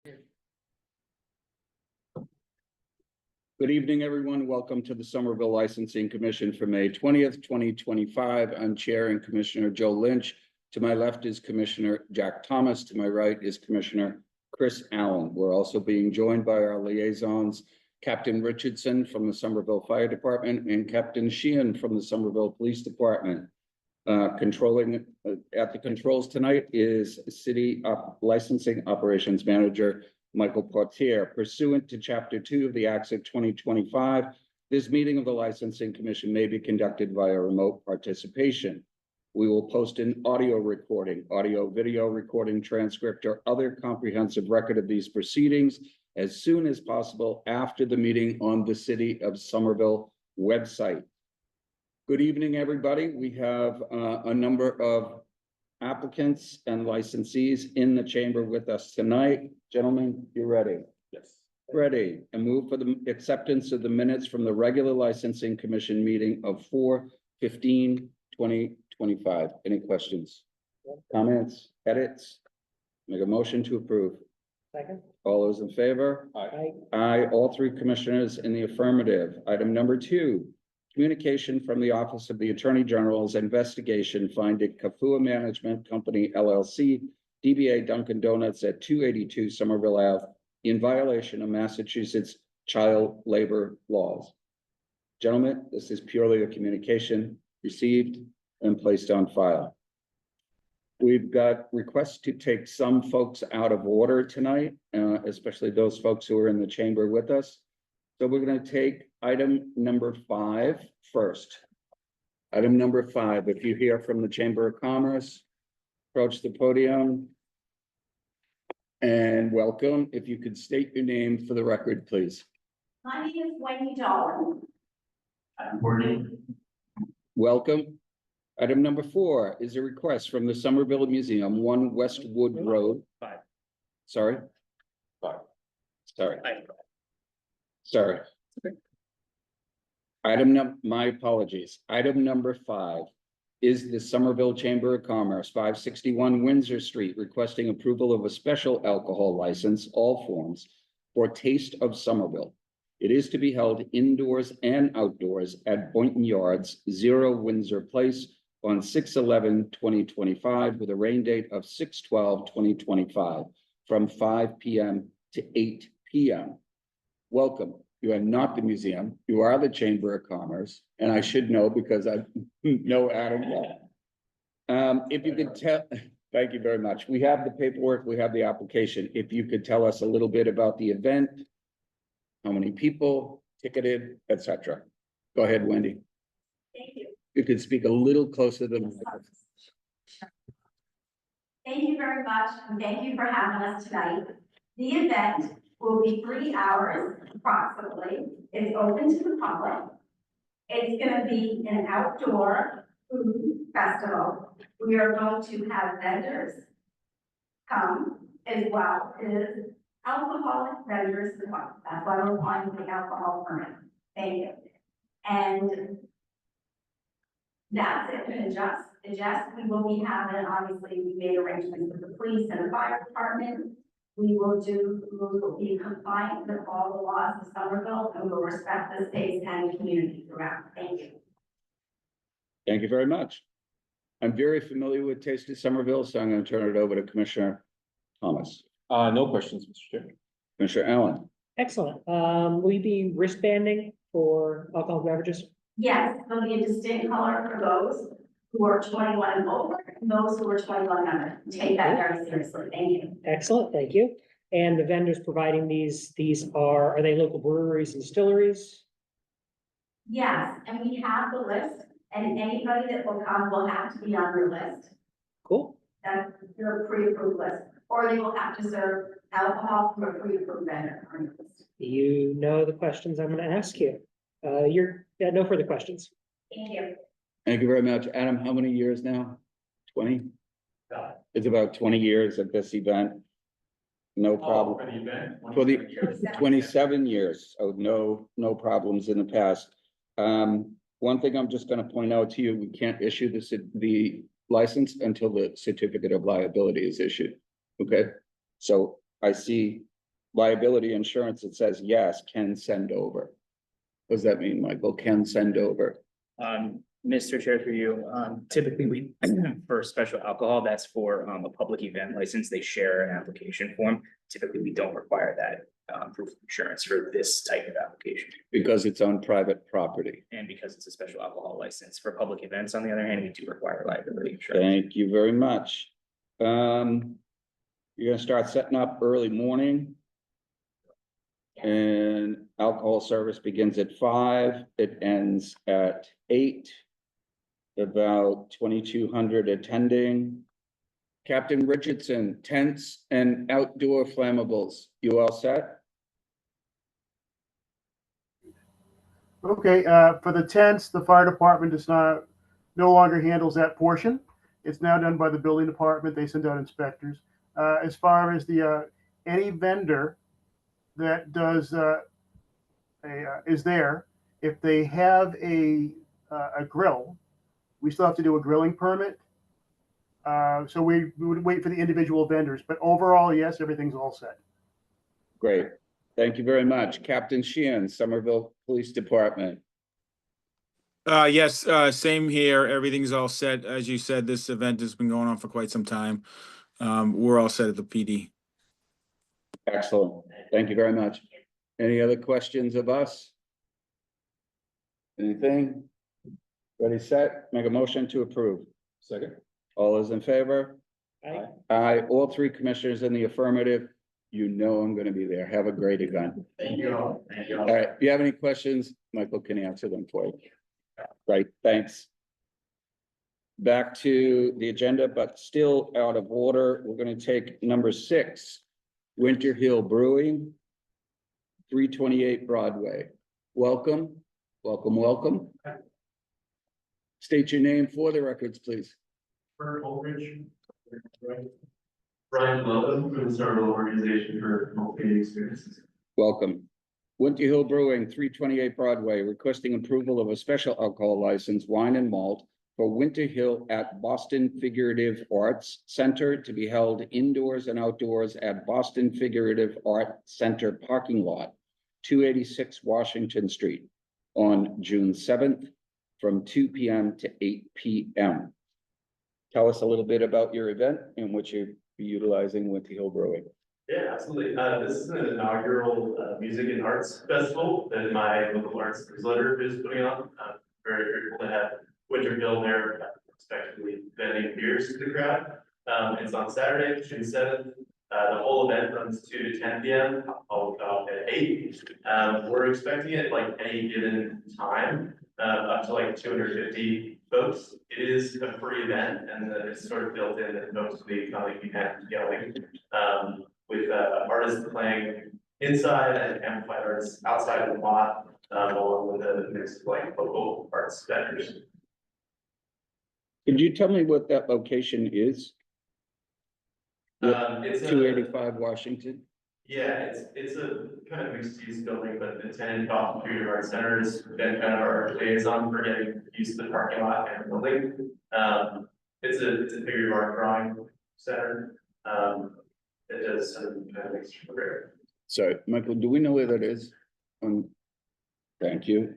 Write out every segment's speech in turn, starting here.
Good evening, everyone. Welcome to the Somerville Licensing Commission for May 20th, 2025. I'm Chair and Commissioner Joe Lynch. To my left is Commissioner Jack Thomas. To my right is Commissioner Chris Allen. We're also being joined by our liaisons, Captain Richardson from the Somerville Fire Department and Captain Sheehan from the Somerville Police Department. Controlling at the controls tonight is City Licensing Operations Manager Michael Portier. Pursuant to Chapter 2 of the Acts of 2025, this meeting of the Licensing Commission may be conducted via remote participation. We will post an audio recording, audio-video recording, transcript, or other comprehensive record of these proceedings as soon as possible after the meeting on the City of Somerville website. Good evening, everybody. We have a number of applicants and licensees in the chamber with us tonight. Gentlemen, you ready? Yes. Ready. And move for the acceptance of the minutes from the regular licensing commission meeting of 4/15/2025. Any questions? Comments? Edits? Make a motion to approve. Second. All those in favor? Aye. Aye. All three commissioners in the affirmative. Item number 2. Communication from the Office of the Attorney General's investigation finding Kafua Management Company LLC, DBA Dunkin' Donuts at 282 Somerville Ave in violation of Massachusetts child labor laws. Gentlemen, this is purely a communication received and placed on file. We've got requests to take some folks out of order tonight, especially those folks who are in the chamber with us. So we're going to take item number 5 first. Item number 5, if you hear from the Chamber of Commerce, approach the podium. And welcome. If you could state your name for the record, please. My name is Wendy Dolan. I'm Courtney. Welcome. Item number 4 is a request from the Somerville Museum, 1 Westwood Road. 5. Sorry? 5. Sorry. Sorry. My apologies. Item number 5 is the Somerville Chamber of Commerce, 561 Windsor Street, requesting approval of a special alcohol license, all forms, for Taste of Somerville. It is to be held indoors and outdoors at Boynton Yards, 0 Windsor Place, on 6/11/2025, with a rain date of 6/12/2025, from 5 p.m. to 8 p.m. Welcome. You are not the museum. You are the Chamber of Commerce, and I should know because I know Adam well. If you could tell, thank you very much. We have the paperwork, we have the application. If you could tell us a little bit about the event, how many people, ticketed, etc. Go ahead, Wendy. Thank you. You could speak a little closer to the microphone. Thank you very much, and thank you for having us tonight. The event will be 3 hours approximately. It's open to the public. It's going to be an outdoor food festival. We are going to have vendors come as well as alcoholic vendors as well. That's why we're applying for the alcohol permit. Thank you. And that's it. And just we will be having, obviously, we made arrangements with the police and the fire department. We will be compliant with all the laws of Somerville, and will respect the space and the community throughout. Thank you. Thank you very much. I'm very familiar with Taste of Somerville, so I'm going to turn it over to Commissioner Thomas. No questions, Mr. Chair. Commissioner Allen. Excellent. Will you be wristbanding for alcohol beverages? Yes, there'll be a distinct color for those who are 21 and over, and those who are 21 and under. Take that very seriously. Thank you. Excellent, thank you. And the vendors providing these are they local breweries and distilleries? Yes, and we have the list, and anybody that will come will have to be on your list. Cool. That's your pre-approved list, or they will have to serve alcohol from a pre-approved vendor on your list. You know the questions I'm going to ask you. No further questions. Thank you. Thank you very much. Adam, how many years now? 20? It's about 20 years at this event. No problem. For the event? For the 27 years. So no problems in the past. One thing I'm just going to point out to you, we can't issue the license until the certificate of liability is issued. Okay, so I see liability insurance, it says yes, can send over. What does that mean, Michael? Can send over? Mr. Chair, through you, typically we, for special alcohol, that's for a public event license, they share an application form. Typically, we don't require that proof of insurance for this type of application. Because it's on private property. And because it's a special alcohol license. For public events, on the other hand, we do require liability insurance. Thank you very much. You're gonna start setting up early morning. And alcohol service begins at 5, it ends at 8. About 2,200 attending. Captain Richardson, tents and outdoor flammables, you all set? Okay, for the tents, the fire department no longer handles that portion. It's now done by the building department. They send out inspectors. As far as any vendor that does is there, if they have a grill, we still have to do a grilling permit. So we would wait for the individual vendors, but overall, yes, everything's all set. Great, thank you very much. Captain Sheehan, Somerville Police Department. Yes, same here. Everything's all set. As you said, this event has been going on for quite some time. We're all set at the PD. Excellent, thank you very much. Any other questions of us? Anything? Ready, set, make a motion to approve. Second. All those in favor? Aye. Aye, all 3 commissioners in the affirmative. You know I'm gonna be there. Have a great event. Thank you all. Thank you All right, if you have any questions, Michael can answer them for you. Right, thanks. Back to the agenda, but still out of order. We're gonna take number 6, Winter Hill Brewing, 328 Broadway. Welcome, welcome, welcome. State your name for the records, please. Bert Ulrich. Brian Lowe from the Somerville Organization for Multi Experiences. Welcome. Winter Hill Brewing, 328 Broadway, requesting approval of a special alcohol license, wine and malt, for Winter Hill at Boston Figurative Arts Center to be held indoors and outdoors at Boston Figurative Art Center parking lot, 286 Washington Street, on June 7th, from 2 p.m. to 8 p.m. Tell us a little bit about your event and what you're utilizing Winter Hill Brewing. Yeah, absolutely. This is an inaugural music and arts festival that my local arts newsletter is putting on. I'm very grateful to have Winter Hill there, respectively vending beers to the crowd. It's on Saturday, June 7th. The whole event runs 2 to 10 p.m. I'll go at 8. We're expecting it like any given time, up to like 250 folks. It is a free event, and it's sort of built in that folks will be coming and going, with artists playing inside and amplified artists outside of the lot, along with a mix of like local arts vendors. Could you tell me what that location is? It's 285 Washington? Yeah, it's a kind of mixed use building, but the tenant Boston Figurative Arts Center has been kind of our liaison for getting used to the parking lot and building. It's a figurative art drawing center. It does some kind of mixed for Sorry, Michael, do we know where that is? Thank you.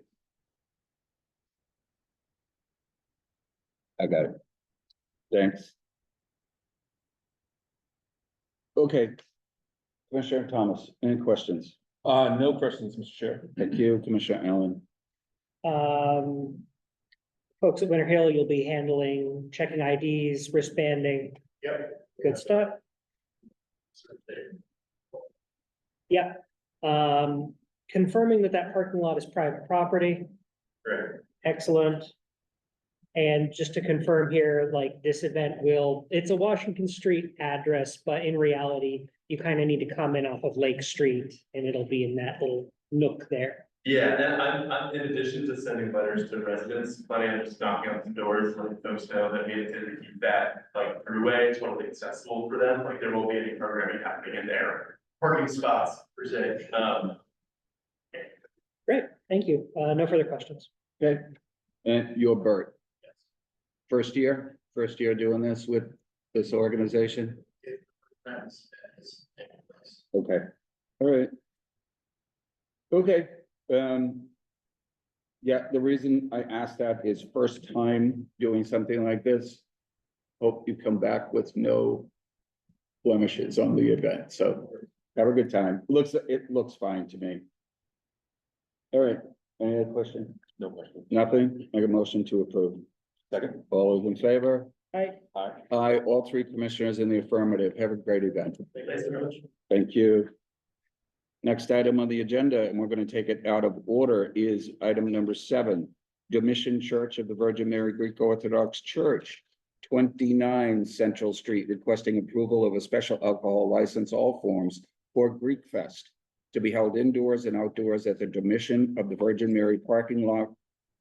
I got it. Thanks. Okay. Commissioner Thomas, any questions? No questions, Mr. Chair. Thank you, Commissioner Allen. Folks at Winter Hill, you'll be handling checking IDs, wristbanding. Yep. Good stuff. Yeah. Confirming that parking lot is private property. Right. Excellent. And just to confirm here, like this event it's a Washington Street address, but in reality, you kind of need to come in off of Lake Street and it'll be in that little nook there. Yeah, and I'm in addition to sending letters to residents, planning on just knocking on some doors, letting folks know that we intend to keep that like throughway totally accessible for them. Like there won't be any programming happening in there. Parking spots per se. Great, thank you. No further questions. Okay, and you're Bert. First year doing this with this organization? Okay. All right. Okay, yeah, the reason I asked that is first time doing something like this. Hope you come back with no blemishes on the event, so have a good time. It looks fine to me. All right, any other question? No question. Nothing? Make a motion to approve. Second. All those in favor? Aye. Aye. Aye, all three commissioners in the affirmative. Have a great event. Thanks very much. Thank you. Next item on the agenda, and we're going to take it out of order, is item number 7. Domitian Church of the Virgin Mary Greek Orthodox Church, 29 Central Street, requesting approval of a special alcohol license, all forms, for Greek Fest to be held indoors and outdoors at the Domitian of the Virgin Mary parking lot,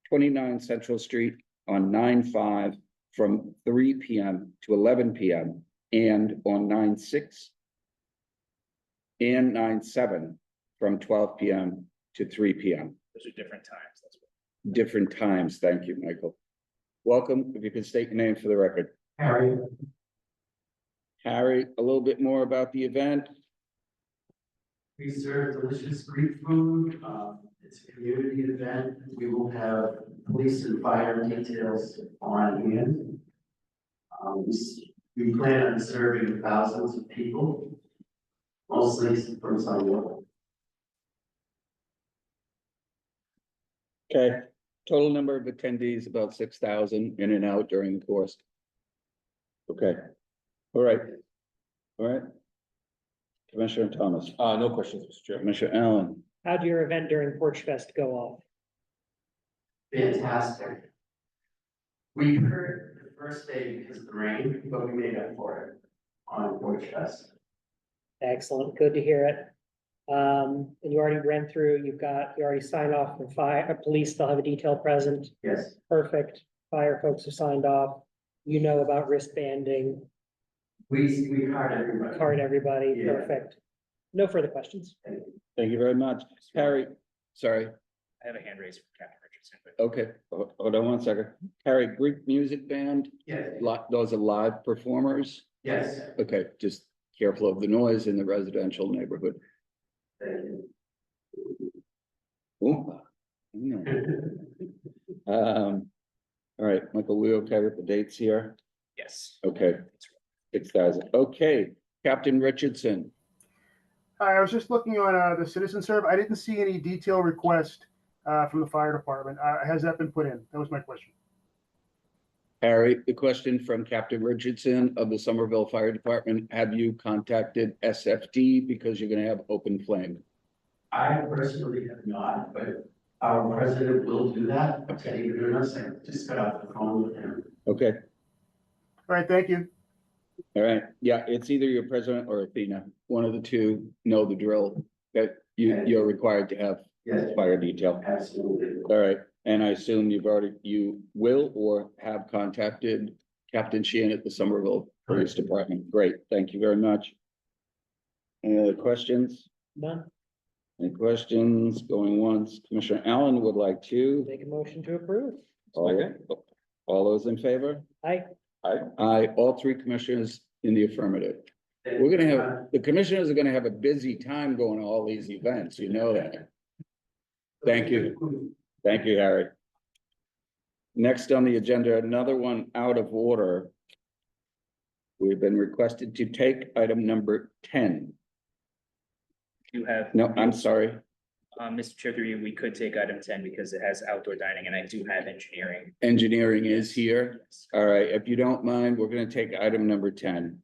29 Central Street on 9/5 from 3 p.m. to 11 p.m. and on 9/6 and 9/7 from 12 p.m. to 3 p.m. Those are different times. That's what. Different times. Thank you, Michael. Welcome. If you could state your name for the record. Harry, Harry, a little bit more about the event. we serve delicious Greek food. It's a community event. We will have police and fire details on hand. We plan on serving thousands of people, mostly from Somerville. Okay. Total number of attendees, about 6,000 in and out during the course. Okay. All right. All right. Commissioner Thomas, No questions, Mr. Chair. Commissioner Allen, How'd your event during Porch Fest go off? Fantastic. We heard the first day because of the rain, but we made up for it on Porch Fest. Excellent, good to hear it. And you already ran through, you already signed off for fire, police, they'll have a detail present. Yes, Perfect. Fire folks have signed off. You know about wristbanding, we card everybody. card everybody, Yeah. perfect. No further questions. thank you very much. Harry, sorry. I have a hand raised from Captain Richardson, but Okay, hold on one second. Harry, Greek music band, Yes, those are live performers. yes. Okay, just careful of the noise in the residential neighborhood. Thank you. Ooh. All right, Michael, we okay with the dates here? yes. Okay, 6,000. Okay, Captain Richardson. Hi, I was just looking on the citizen serve. I didn't see any detail request from the fire department. Has that been put in? That was my question. Harry, the question from Captain Richardson of the Somerville Fire Department. Have you contacted SFD because you're gonna have open flame? I personally have not, but our president will do that. Okay, you're doing us, I just got off the phone with him. Okay, All right, thank you. all right. Yeah, it's either your president or Athena. One of the two know the drill that you're required to have Yes, fire detail. absolutely. All right, and I assume you will or have contacted Captain Sheehan at the Somerville Police Department. Great, thank you very much. Any other questions? None, Any questions going once? Commissioner Allen would like to. make a motion to approve. All those in favor? Aye. Aye, all three commissioners in the affirmative. We're gonna have, the commissioners are gonna have a busy time going to all these events, you know that. Thank you. Thank you, Harry. Next on the agenda, another one out of order. We've been requested to take item number 10. You have. No, I'm sorry. Mr. Chair, through you, we could take item 10 because it has outdoor dining and I do have engineering. Engineering is here. All right, if you don't mind, we're gonna take item number 10.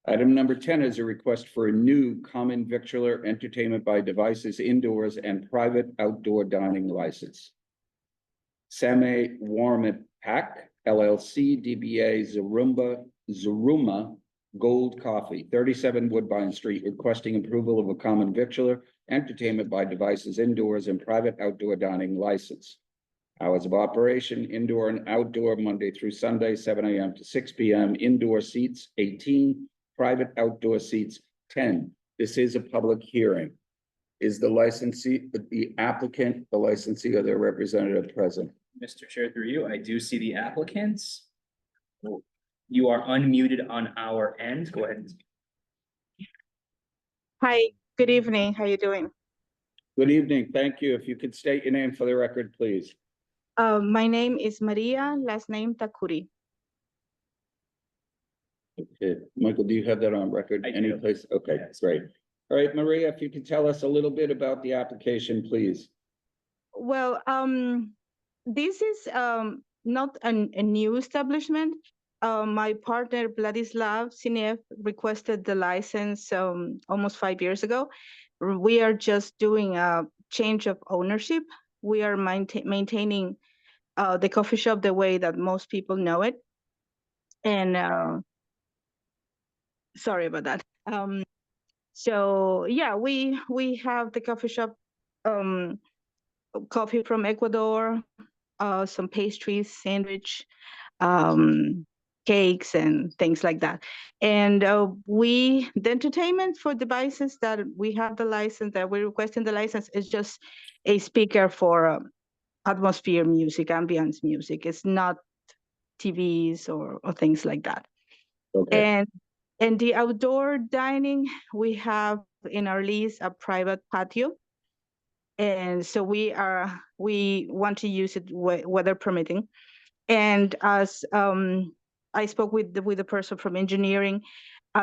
Item number 10 is a request for a new common victular entertainment by devices indoors and private outdoor dining license. Same Warmit Pack LLC DBA Zaruma Gold Coffee, 37 Woodbine Street, requesting approval of a common victular entertainment by devices indoors and private outdoor dining license. Hours of operation, indoor and outdoor, Monday through Sunday, 7 a.m. to 6 p.m. Indoor seats, 18. Private outdoor seats, 10. This is a public hearing. Is the licensee, the applicant, the licensee, or their representative present? Mr. Chair, through you, I do see the applicants. You are unmuted on our end. Go ahead. Hi, Good evening. How you doing? Good evening. Thank you. If you could state your name for the record, please. My name is Maria, last name Takuri. Okay, Michael, do you have that on record? I do. Any place? Okay, Yes. great. All right, Maria, if you could tell us a little bit about the application, please. Well, this is not a new establishment. My partner Vladislav Sinev requested the license almost 5 years ago. We are just doing a change of ownership. We are maintaining the coffee shop the way that most people know it. And sorry about that. So yeah, we have the coffee shop, coffee from Ecuador, some pastries, sandwich, cakes and things like that. And the entertainment for devices that we have the license, that we're requesting the license, is just a speaker for atmosphere music, ambience music. It's not TVs or things like that. Okay, And the outdoor dining, we have in our lease a private patio. And so we want to use it weather permitting. And as I spoke with the person from engineering,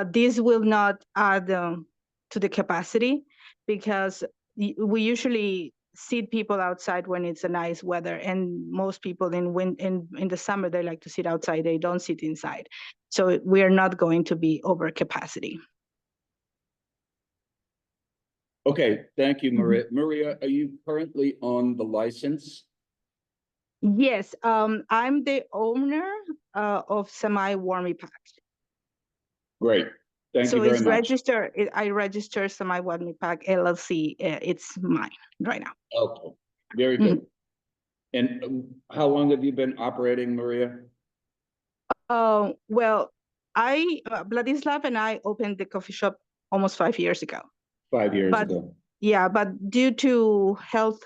this will not add to the capacity, because we usually seat people outside when it's a nice weather, and most people in the summer, they like to sit outside, they don't sit inside. So we are not going to be over capacity. okay, thank you, Maria. Maria, are you currently on the license? Yes, I'm the owner of Semi Warmy Pack. Great, thank So you very it's much. registered. I register Semi Warmy Pack LLC. It's mine right now. Okay, very good. And how long have you been operating, Maria? Well, Vladislav and I opened the coffee shop almost 5 years ago. 5 years But ago. yeah, but due to health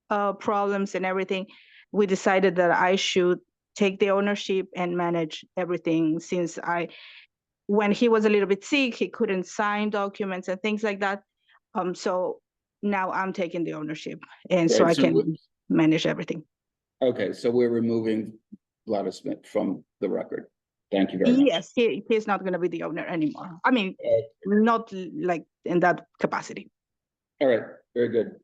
problems and everything, we decided that I should take the ownership and manage everything, since when he was a little bit sick, he couldn't sign documents and things like that. So now I'm taking the ownership, and so Right, I so can manage everything. Okay, so we're removing Gladys Smith from the record. Thank you very much. Yes, he's not going to be the owner anymore. I mean, not like in that capacity. All right, very good.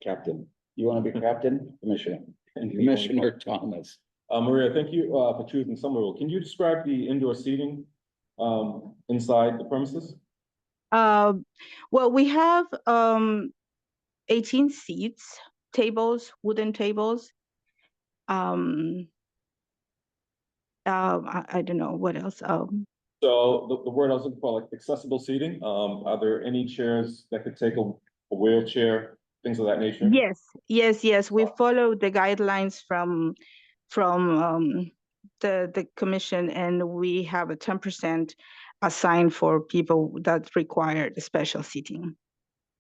Captain, you want to be captain? Commissioner? Commissioner Thomas. Maria, thank you for choosing Somerville. Can you describe the indoor seating inside the premises? Well, we have 18 seats, tables, wooden tables. I don't know what else. So the word I was looking for, like accessible seating, are there any chairs that could take a wheelchair, things of that nature? Yes. We follow the guidelines from the commission, and we have a 10% assigned for people that require the special seating.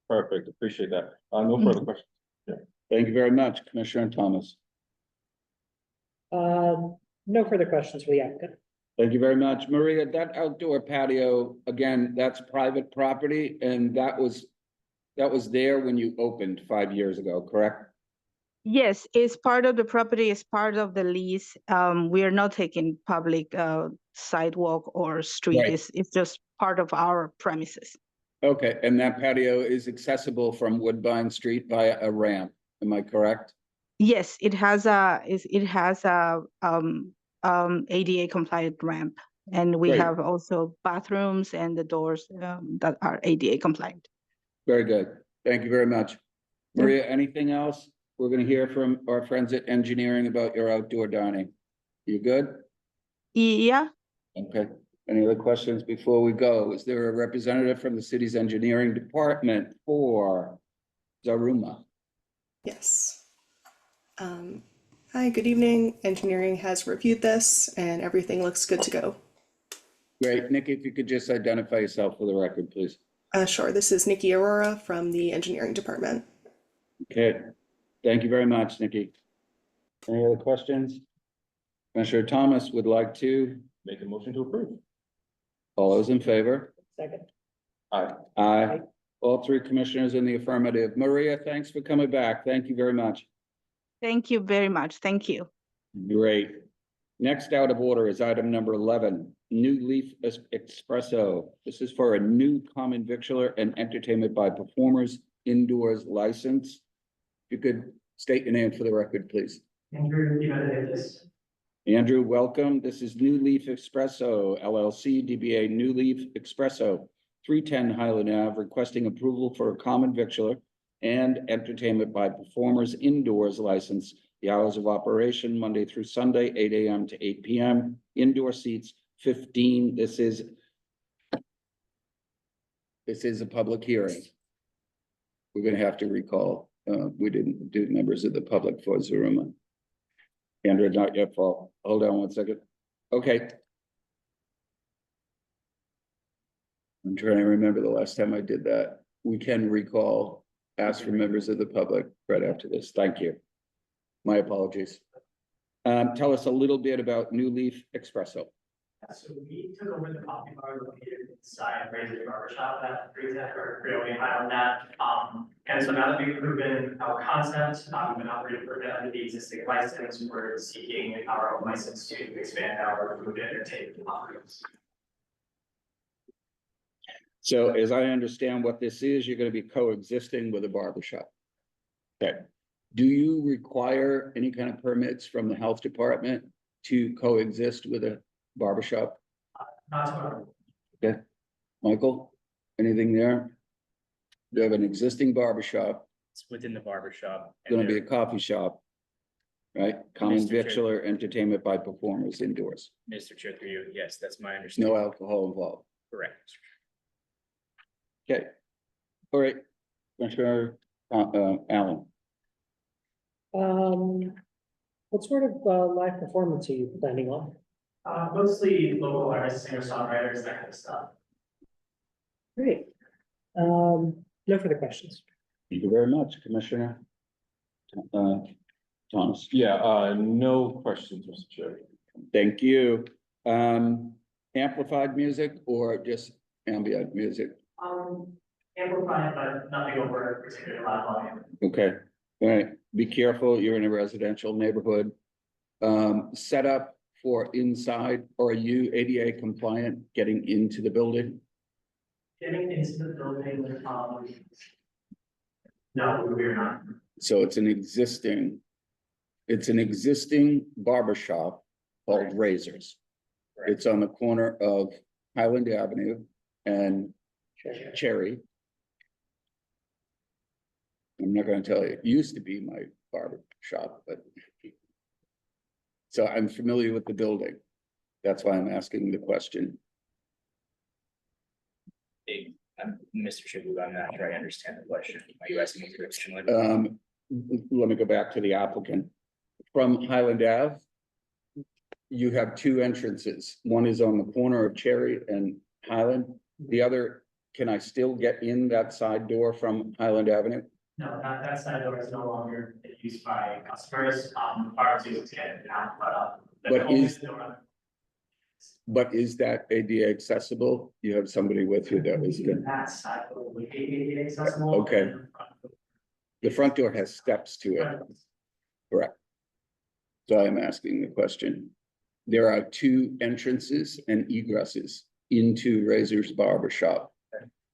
Perfect, appreciate that. No further questions. Thank you very much, Commissioner Thomas. No further questions for the applicant. Thank you very much. Maria, that outdoor patio, again, that's private property, and that was there when you opened 5 years ago, correct? Yes, it's part of the property, it's part of the lease. We are not taking public sidewalk or street. Right. It's just part of our premises. Okay, and that patio is accessible from Woodbine Street via a ramp, am I correct? Yes, it has a ADA compliant ramp, and we Great. have also bathrooms and the doors that are ADA compliant. Very good. Thank you very much. Maria, anything else? We're going to hear from our friends at engineering about your outdoor dining. You good? Yeah. Okay. Any other questions before we go? Is there a representative from the city's engineering department for Zaruma? Yes. Hi, good evening. Engineering has reviewed this and everything looks good to go. Great. Nikki, if you could just identify yourself for the record, please. Sure, this is Nikki Aurora from the engineering department. Okay. Thank you very much, Nikki. Any other questions? Commissioner Thomas would like to Make a motion to approve. all those in favor? Second. Aye. Aye. All three commissioners in the affirmative. Maria, thanks for coming back. Thank you very much. Thank you very much. Thank you. Great. Next out of order is item number 11, New Leaf Espresso. This is for a new common victular and entertainment by performers indoors license. If you could state your name for the record, please. Andrew, you know, this. Andrew, welcome. This is New Leaf Espresso LLC, DBA New Leaf Espresso, 310 Highland Ave, requesting approval for a common victular and entertainment by performers indoors license. The hours of operation Monday through Sunday, 8 a.m. to 8 p.m. Indoor seats 15. This is a public hearing. We're going to have to recall. We didn't do members of the public for Zoom. Andrew, not your fault. Hold on one second. Okay. I'm trying to remember the last time I did that. We can recall, ask for members of the public right after this. Thank you. My apologies. Tell us a little bit about New Leaf Espresso. So we took over the coffee bar located inside Razor's Barbershop at 310 Highland Ave. And so now that we've proven our concept, we've been operating for under the existing license, we're seeking our own license to expand our food and entertainment offerings. So as I understand what this is, you're going to be coexisting with a barbershop. Okay. Do you require any kind of permits from the health department to coexist with a barbershop? Not to our. Okay. Michael, anything there? You have an existing barbershop, It's within the barber shop. going to be a coffee shop, right? Common Mr. Chair. victular, entertainment by performers indoors. Mr. Chair, through you, yes, that's my No understanding. alcohol involved. Correct. Okay. All right. Commissioner Allen. What sort of live performance are you planning on? Mostly local artists, singer-songwriters, that kind of stuff. Great. No further questions. Thank you very much, Commissioner Thomas. Yeah, no questions, Mr. Chair. Thank you. Amplified music or just ambient music? Amplified, but nothing over a particularly loud volume. Okay, all right. Be careful. You're in a residential neighborhood. Set up for inside, or are you ADA compliant getting into the building? Getting into the building, no, we're not. So it's an existing barber shop called Right. Razors. Correct. It's on the corner of Highland Avenue and Sure. Cherry. I'm not gonna tell you, it used to be my barber shop, but. So I'm familiar with the building. That's why I'm asking the question. Mr. Shubu, I'm not sure I understand the question. Are you asking me to explain? Let me go back to the applicant. From Highland Ave, you have two entrances. One is on the corner of Cherry and Highland. The other, can I still get in that side door from Highland Avenue? No, that side door is no longer used by customers, bars use to get it out, but. But only is- the door- But is that ADA accessible? You have somebody with you that is good. That side door would be ADA accessible. Okay. and the front door- The front door has steps to it. Correct. So I'm asking the question. There are two entrances and egresses into Razor's Barber Shop.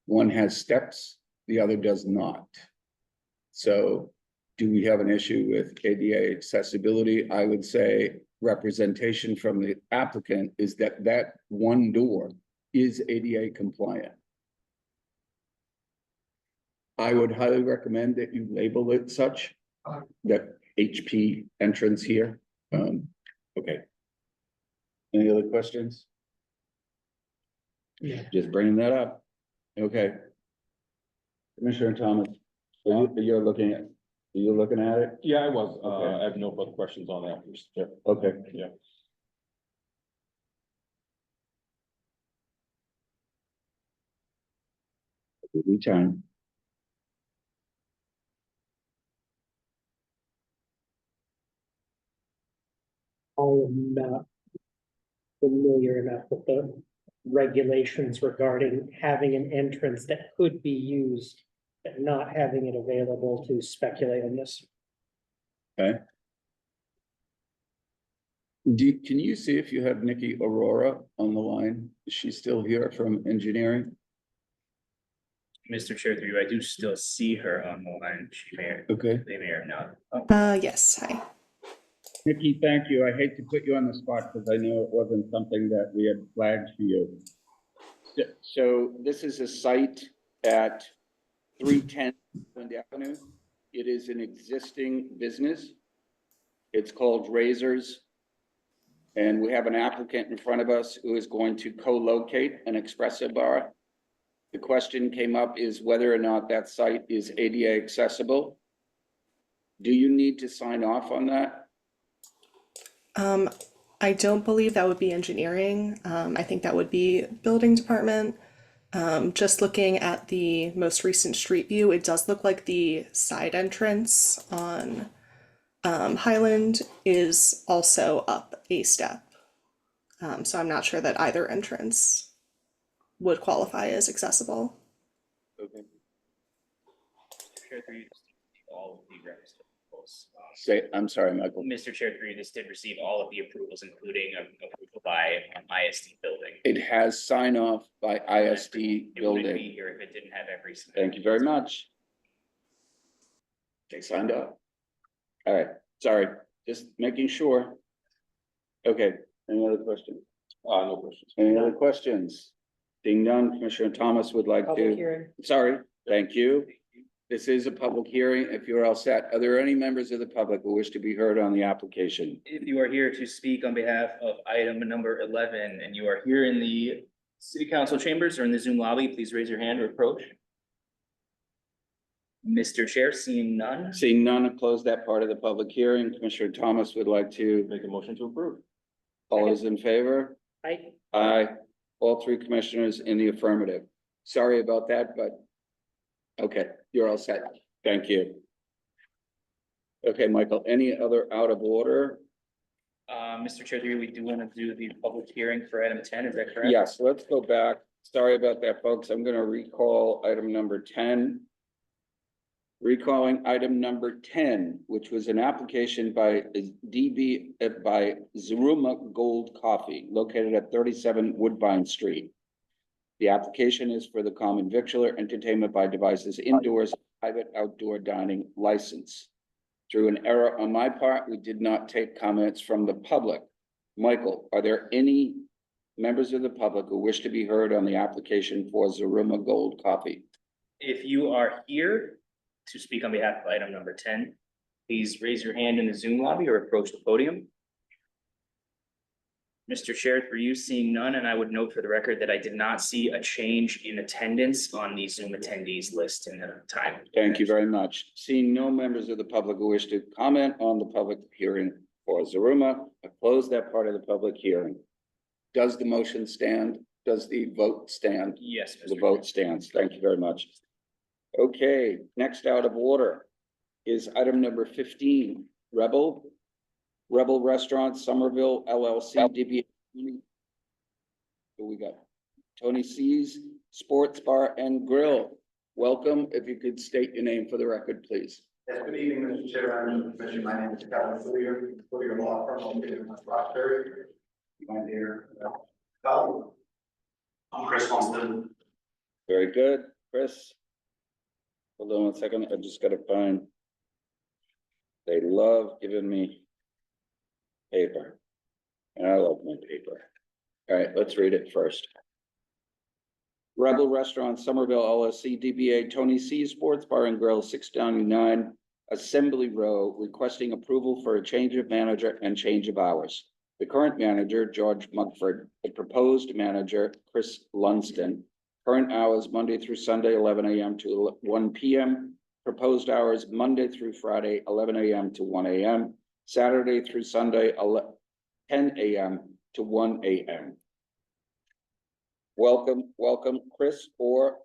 One has steps, the other does not. So do we have an issue with ADA accessibility? I would say representation from the applicant is that that one door is ADA compliant. I would highly recommend that you label it such, that HP entrance here. Okay. Any other questions? Yeah. Just bringing that up. Okay. Commissioner Thomas, you're looking at it? Yeah, I was, Okay. I have no further questions on that, Mr. Chair. Okay. Yeah. Every time. I am not familiar enough with the regulations regarding having an entrance that could be used, but not having it available to speculate on this. Okay. Can you see if you have Nikki Aurora on the line? Is she still here from engineering? Mr. Chair, through you, I do still see her on the line. She may, Okay. they may or not. Oh, Yes, hi. Nikki, thank you. I hate to put you on the spot because I know it wasn't something that we had flagged for you. So this is a site at 310 Wind Avenue. It is an existing business. It's called Razors. And we have an applicant in front of us who is going to co-locate an espresso bar. The question came up is whether or not that site is ADA accessible. Do you need to sign off on that? I don't believe that would be engineering. I think that would be building department. Just looking at the most recent street view, it does look like the side entrance on Highland is also up a step. So I'm not sure that either entrance would qualify as accessible. Okay. Mr. Chair, through you, all of the requisite approvals. I'm sorry, Michael. Mr. Chair, through you, this did receive all of the approvals, including approval by ISD building. It has sign off by ISD It wouldn't be building. here if it didn't have every. Thank you very much. They signed up. All right, sorry, just making sure. Okay, any other questions? No questions. Any other questions? Seeing none, Commissioner Thomas would like Public to, hearing. sorry, thank you. This is a public hearing. If you're all set, are there any members of the public who wish to be heard on the application? If you are here to speak on behalf of item number 11 and you are here in the city council chambers or in the Zoom lobby, please raise your hand or approach. Mr. Chair, seeing none. Seeing none, I'll close that part of the public hearing. Commissioner Thomas would like to, Make a motion to approve. all those in favor? Aye. All three commissioners in the affirmative. Sorry about that, but okay, you're all set. Thank you. Okay, Michael, any other out of order? Mr. Chair, we do want to do the public hearing for item 10, is that correct? Yes, let's go back. Sorry about that, folks. I'm gonna recall item number 10. Recalling item number 10, which was an application by by Zaruma Gold Coffee located at 37 Woodbine Street. The application is for the common victular entertainment by devices indoors, private outdoor dining license. Through an error on my part, we did not take comments from the public. Michael, are there any members of the public who wish to be heard on the application for Zaruma Gold Coffee? If you are here to speak on behalf of item number 10, please raise your hand in the Zoom lobby or approach the podium. Mr. Chair, for you, seeing none, and I would note for the record that I did not see a change in attendance on the Zoom attendees list in the time. Thank you very much. Seeing no members of the public who wish to comment on the public hearing for Zaruma, I close that part of the public hearing. Does the motion stand? Does the vote stand? Yes, Mr. The vote stands. Thank you very much. Okay, next out of order is item number 15, Rebel Restaurant, Somerville LLC, DBA. Who we got? Tony C's Sports Bar and Grill. Welcome. If you could state your name for the record, please. Yes, good evening, Mr. Chair, members of the commission. My name is Kevin Footier Law Firm located in West Roxbury. My dear, I'm Chris Lumsden. Very good, Chris. Hold on 1 second. I just gotta find. They love giving me paper. And I love my paper. All right, let's read it first. Rebel Restaurant, Somerville LLC, DBA Tony C Sports Bar and Grill, 699 Assembly Row, requesting approval for a change of manager and change of hours. The current manager, George Mugford, the proposed manager, Chris Lunsden. Current hours, Monday through Sunday, 11 a.m. to 1 p.m. Proposed hours, Monday through Friday, 11 a.m. to 1 a.m. Saturday through Sunday, 10 a.m. to 1 a.m. Welcome, Chris, or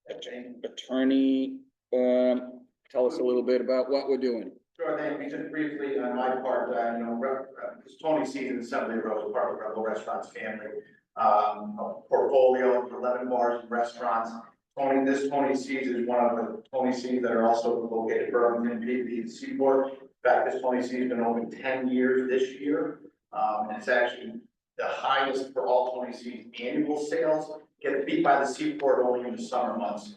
attorney, tell us a little bit about what we're doing. Sure, thank you. Just briefly on my part, Tony C. in Assembly Row is part of the Rebel Restaurants family. a portfolio of 11 bars and restaurants. Tony C's is one of the Tony C's that are also located in Burlington, the Seaport. In fact, this Tony C's been open 10 years this year. And it's actually the highest for all Tony C's annual sales, get beat by the Seaport only in the summer months.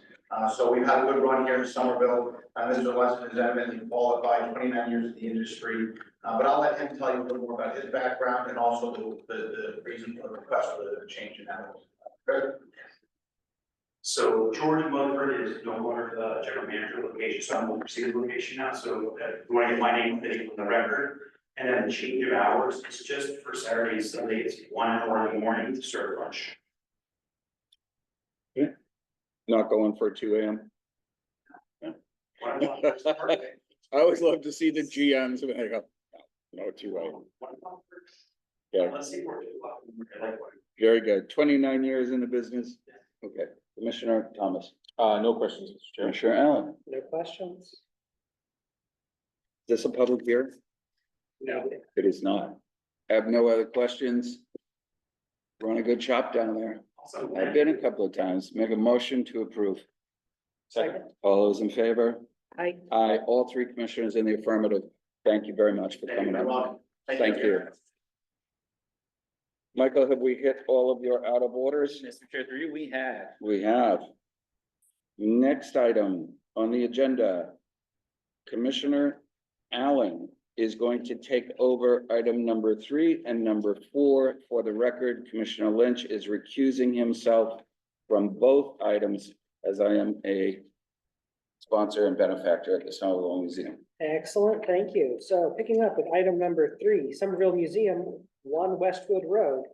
So we've had a good run here in Somerville. Mr. Weston is eminently qualified, 29 years in the industry. But I'll let him tell you a little more about his background and also the reason for the request for the change in hours. So George Motherford is no longer the general manager of the location, so I'm overseeing the location now, so you want to get my name fitting on the record. And then the change of hours is just for Saturday, Sunday, it's 1 hour in the morning to serve lunch. Not going for 2 a.m. 1 o'clock is perfect. I always love to see the GMs when they go, no, 2 a.m. 1 o'clock works. Yeah, Let's see where 2 o'clock. I like what- very good. 29 years in the business. Okay, Commissioner Thomas. No questions, Mr. Chair. Commissioner Allen, No questions? is this a public hearing? No. It is not. I have no other questions. Run a good shop down there. Also, I've been a couple of times. Make a motion to approve. Second. All those in favor? Aye. Aye, all three commissioners in the affirmative. Thank you very much for coming up. Thank you. Michael, have we hit all of your out of orders? Mr. Chair, through you, we have. We have. Next item on the agenda. Commissioner Allen is going to take over item number 3 and number 4. For the record, Commissioner Lynch is recusing himself from both items as I am a sponsor and benefactor at the Somerville Museum. Excellent, thank you. So picking up with item number 3, Somerville Museum, 1 Westwood Road.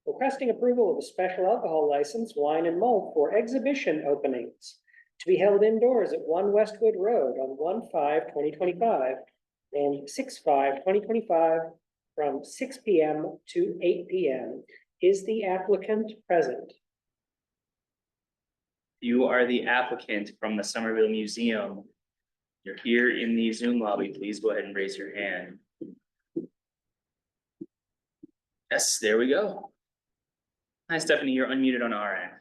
Requesting approval of a special alcohol license, wine and malt for exhibition openings to be held indoors at 1 Westwood Road on 1/5/2025 and 6/5/2025 from 6 p.m. to 8 p.m. Is the applicant present? You are the applicant from the Somerville Museum. You're here in the Zoom lobby. Please go ahead and raise your hand. Yes, there we go. Hi, Stephanie, you're unmuted on our end.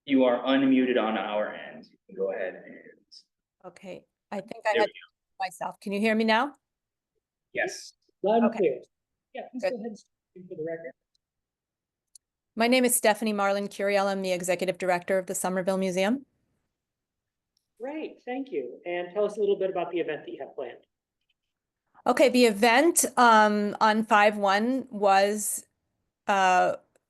You are unmuted on our end. You can go ahead and. Okay, I think I There had we myself. Can you hear me now? Yes. Loud and Okay. clear. Yeah, please Good. go ahead and speak for the record. My name is Stephanie Marlin Curiel. I'm the Executive Director of the Somerville Museum. Great, thank you. And tell us a little bit about the event that you have planned. Okay, the event on 5/1 was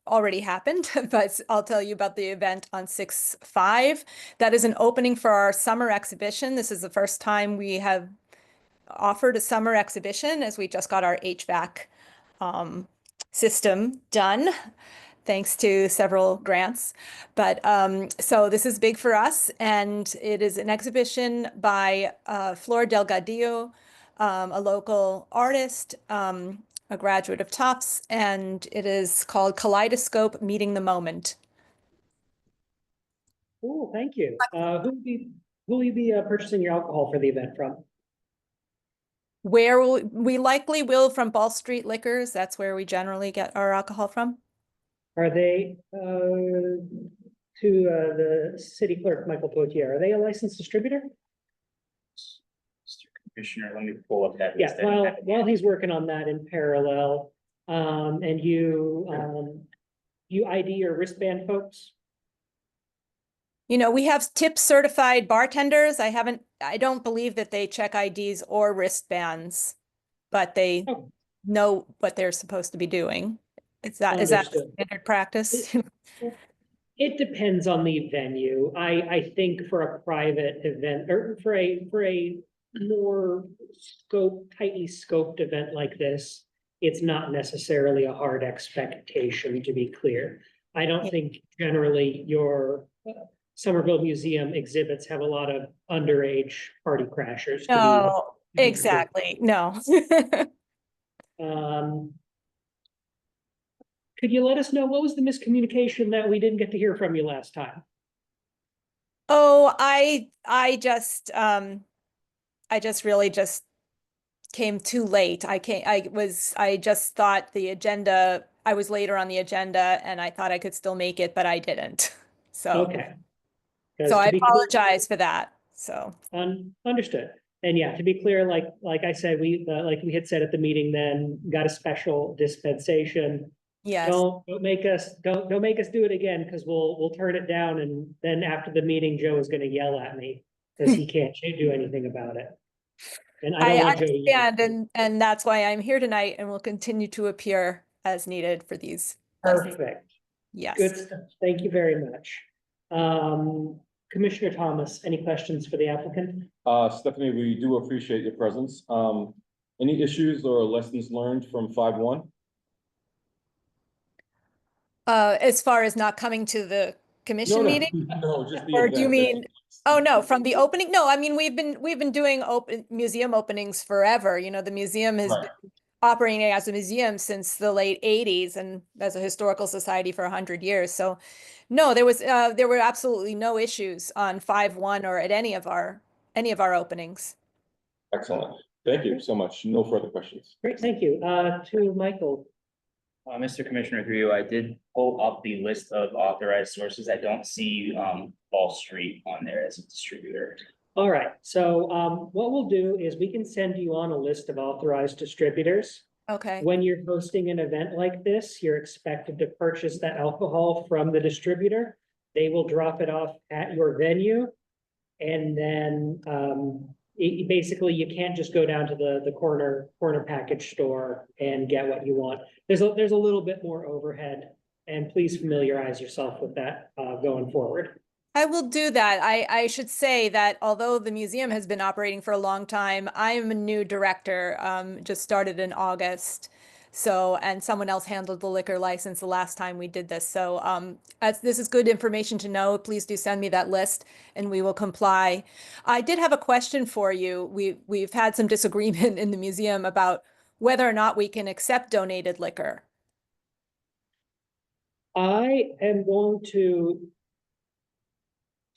already happened, but I'll tell you about the event on 6/5. That is an opening for our summer exhibition. This is the first time we have offered a summer exhibition, as we just got our HVAC system done, thanks to several grants. But so this is big for us, and it is an exhibition by Flor Delgadillo, a local artist, a graduate of Tufts, and it is called Kaleidoscope Meeting the Moment. Cool, thank you. Who will you be purchasing your alcohol for the event from? Where we likely will from Ball Street Liquors. That's where we generally get our alcohol from. Are they, to the city clerk, Michael Potier, are they a licensed distributor? Mr. Commissioner, let me pull up that. Yeah, list. while he's working on that in parallel, and you ID your wristband folks? You know, we have tip certified bartenders. I don't believe that they check IDs or wristbands, but they Oh. know what they're supposed to be doing. Is that Understood. standard practice? It depends on the venue. I think for a private event or for a more tightly scoped event like this, it's not necessarily a hard expectation, to be clear. I don't think generally your Somerville Museum exhibits have a lot of underage party crashers. to be- No, exactly. No. Could you let us know what was the miscommunication that we didn't get to hear from you last time? Oh, I just really just came too late. I just thought the agenda, I was later on the agenda and I thought I could still make it, but I didn't. So, Okay. so Because I to be clear, apologize for that. So, understood. And yeah, to be clear, like I said, like we had said at the meeting, then got a special dispensation. yes. Don't make us do it again, because we'll turn it down, and then after the meeting, Joe is going to yell at me because he can't do anything about it. And I don't I want Joe to yell. understand, and that's why I'm here tonight and will continue to appear as needed for these licenses. Perfect. Yes. Good stuff. Thank you very much. Commissioner Thomas, any questions for the applicant? Stephanie, we do appreciate your presence. Any issues or lessons learned from 5-1? As far as not coming to the commission meeting? No, just the Or do you event. mean, oh no, from the opening? No, I mean, we've been doing museum openings forever. You know, the museum has Right. been operating as a museum since the late 80s and as a historical society for 100 years. So no, there were absolutely no issues on 5-1 or at any of our openings. Excellent. Thank you so much. No further questions. Great, thank you. To Michael. Mr. Commissioner, through you, I did pull up the list of authorized sources. I don't see Fall Street on there as a distributor. All right, so what we'll do is we can send you on a list of authorized distributors. Okay. When you're hosting an event like this, you're expected to purchase the alcohol from the distributor. They will drop it off at your venue. And then basically you can't just go down to the corner package store and get what you want. There's a little bit more overhead, and please familiarize yourself with that going forward. I will do that. I should say that although the museum has been operating for a long time, I am a new director, just started in August. So, and someone else handled the liquor license the last time we did this. So, as this is good information to know, please do send me that list and we will comply. I did have a question for you. We've had some disagreement in the museum about whether or not we can accept donated liquor. I am going to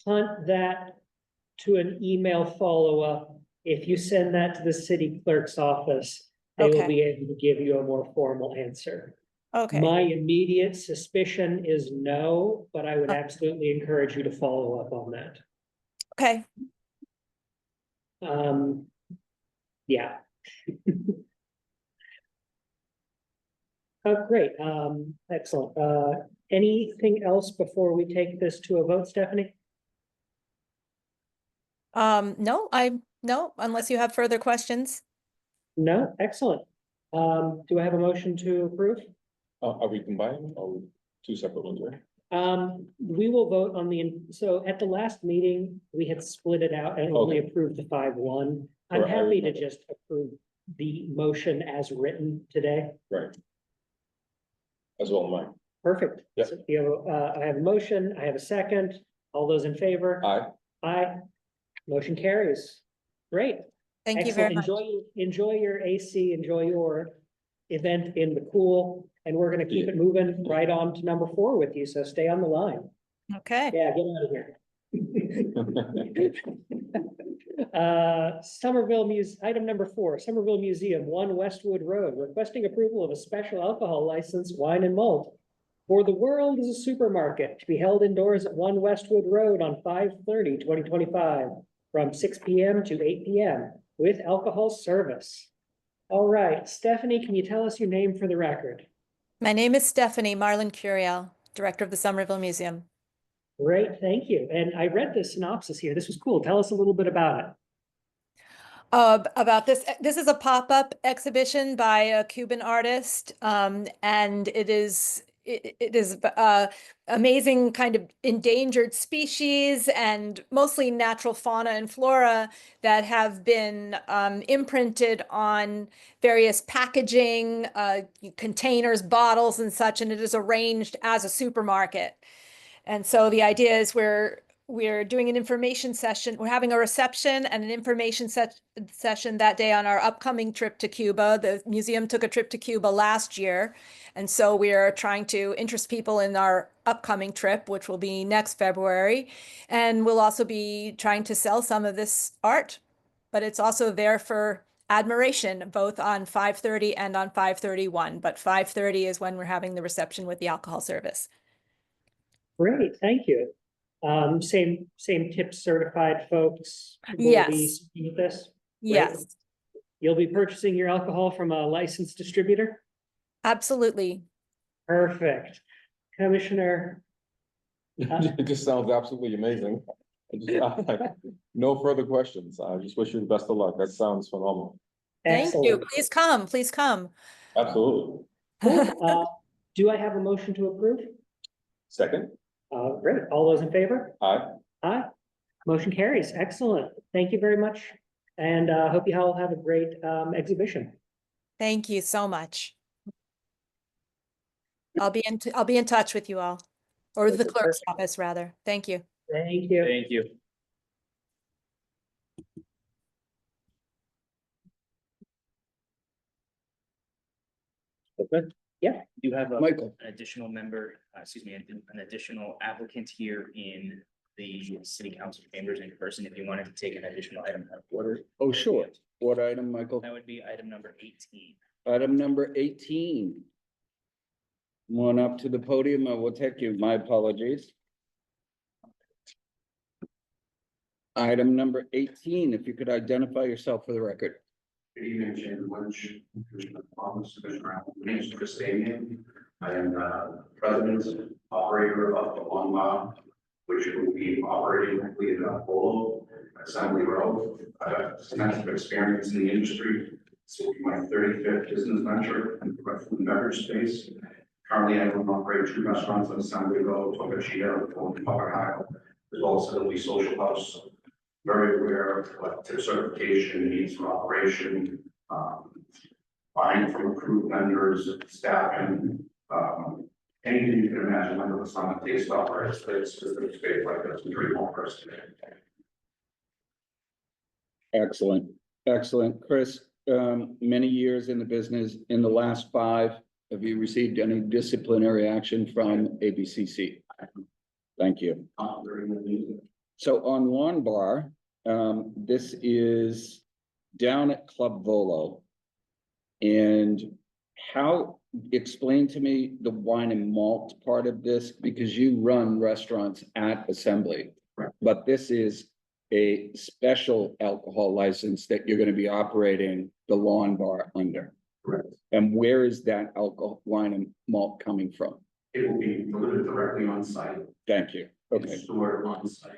punt that to an email follow-up. If you send that to the city clerk's office, they will be able to give you a more formal answer. Okay. My immediate suspicion is no, but I would absolutely encourage you to follow up on that. Okay. Yeah. Great. Excellent. Anything else before we take this to a vote, Stephanie? No, unless you have further questions. No, excellent. Do I have a motion to approve? Are we combining or two separate ones, right? We will vote on so at the last meeting, we had split it out and only approved the 5-1. I'm Correct, I happy to remember. just approve the motion as written today. Right. As well, mine. Perfect. Yep. So, I have a motion, I have a second. All those in favor? Aye. Aye. Motion carries. Great. Thank you very Excellent. much. Enjoy your AC, enjoy your event in the pool, and we're gonna keep it moving right on to number 4 with you, so stay on the line. Okay. Yeah, get out of here. Somerville item number 4, Somerville Museum, 1 Westwood Road, requesting approval of a special alcohol license, wine and malt. For the World is a Supermarket, to be held indoors at 1 Westwood Road on 5/30/2025, from 6 p.m. to 8 p.m. with alcohol service. All right, Stephanie, can you tell us your name for the record? My name is Stephanie Marlin Curiel, Director of the Somerville Museum. Great, thank you. And I read the synopsis here. This was cool. Tell us a little bit about it. About this is a pop-up exhibition by a Cuban artist, and it is amazing kind of endangered species and mostly natural fauna and flora that have been imprinted on various packaging, containers, bottles and such, and it is arranged as a supermarket. And so the idea is we're doing an information session. We're having a reception and an information session that day on our upcoming trip to Cuba. The museum took a trip to Cuba last year. And so we are trying to interest people in our upcoming trip, which will be next February. And we'll also be trying to sell some of this art, but it's also there for admiration, both on 5:30 and on 5:31, but 5:30 is when we're having the reception with the alcohol service. Great, thank you. Same tip certified folks will be Yes. speaking with this? Great. Yes, You'll be purchasing your alcohol from a licensed distributor? absolutely. Perfect. Commissioner, It just sounds absolutely amazing. No further questions. I just wish you the best of luck. That sounds phenomenal. Thank you. excellent. Please come, please come. Absolutely. Do I have a motion to approve? Second, Great. All those in favor? aye. Aye. Motion carries. Excellent. Thank you very much. And hope you all have a great exhibition. Thank you so much. I'll be in touch with you all, or the Okay, clerk's perfect. office rather. Thank you. Thank you. Thank you. Okay. Yeah. You have Michael. an additional member, excuse me, an additional applicant here in the city council chambers in person. If you wanted to take an additional item out of order. Oh, sure. What item, Michael? That would be item number 18. Item number 18. Come on up to the podium. I will take you. My apologies. Item number 18, if you could identify yourself for the record. Good evening, Chairman Lynch, Commissioner Thomas, Commissioner Allen. My name is Chris Damian. I am president, operator of the Long Mile, which will be operating hopefully in Polo, Assembly Road. I have extensive experience in the industry. This will be my 35th business venture in the food and beverage space. Currently, I own and operate 2 restaurants on Assembly Road, Tocachita, and Pocahontas, as well as Italy Social House. Very aware of what tip certification needs for operation, buying from approved vendors, staffing, anything you can imagine, whether it's on a taste offer, it's specific space like this, we pretty well first. Excellent, excellent. Chris, many years in the business. In the last 5, have you received any disciplinary action from ABCC? Thank you. So on Lawn Bar, this is down at Club Volo. And explain to me the wine and malt part of this, because you run restaurants at Assembly. Right. But this is a special alcohol license that you're gonna be operating the Lawn Bar under. Correct. And where is that alcohol, wine and malt coming from? It will be delivered directly on site. Thank you. Okay. And stored on site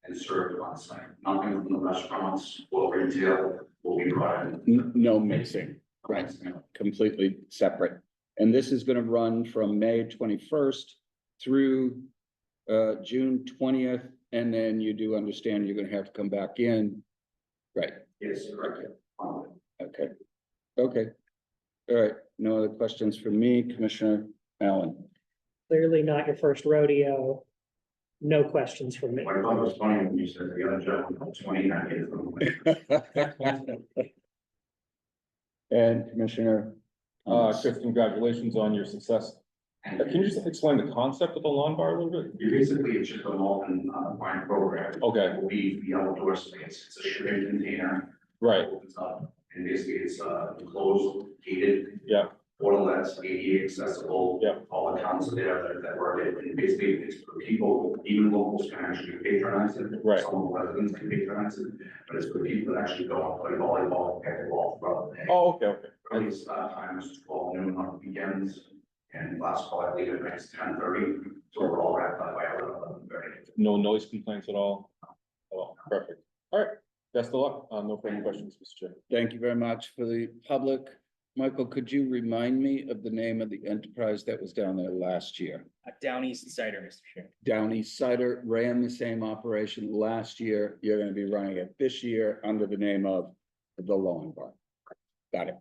and served on site. Nothing from the restaurants or retail will be brought in. No mixing, right, completely separate. And this is gonna run from May 21st through June 20th, and then you do understand you're gonna have to come back in. Right, Yes, correct. okay, okay. All right, no other questions for me, Commissioner Allen? Clearly not your first rodeo. No questions from me. I thought it was funny when you said the other gentleman, 29 years. And Commissioner? Chris, congratulations on your success. Can you just explain the concept of the Lawn Bar a little bit? Basically, it's just a malt and wine program. Okay. Will be the outdoor space. It's a shipping container. Right. Opens up, and basically it's enclosed, gated. Yeah. Portalets, ADA accessible. Yeah. All the counts are there that work it. And basically it's for people, even locals can actually patronize it. Right. Some of the residents can patronize it, but it's for people that actually go and play volleyball, pickleball throughout the day. Oh, okay, okay. Early start time is 12 noon on weekends, and last call I leave at next 10:30, so we're all wrapped up by 11:30. No noise complaints at all? Oh, perfect. All right, best of luck. No further questions, Mr. Chair. Thank you very much. For the public, Michael, could you remind me of the name of the enterprise that was down there last year? Down East Cider, Mr. Chair. Down East Cider ran the same operation last year. You're gonna be running it this year under the name of the Lawn Bar. Got it.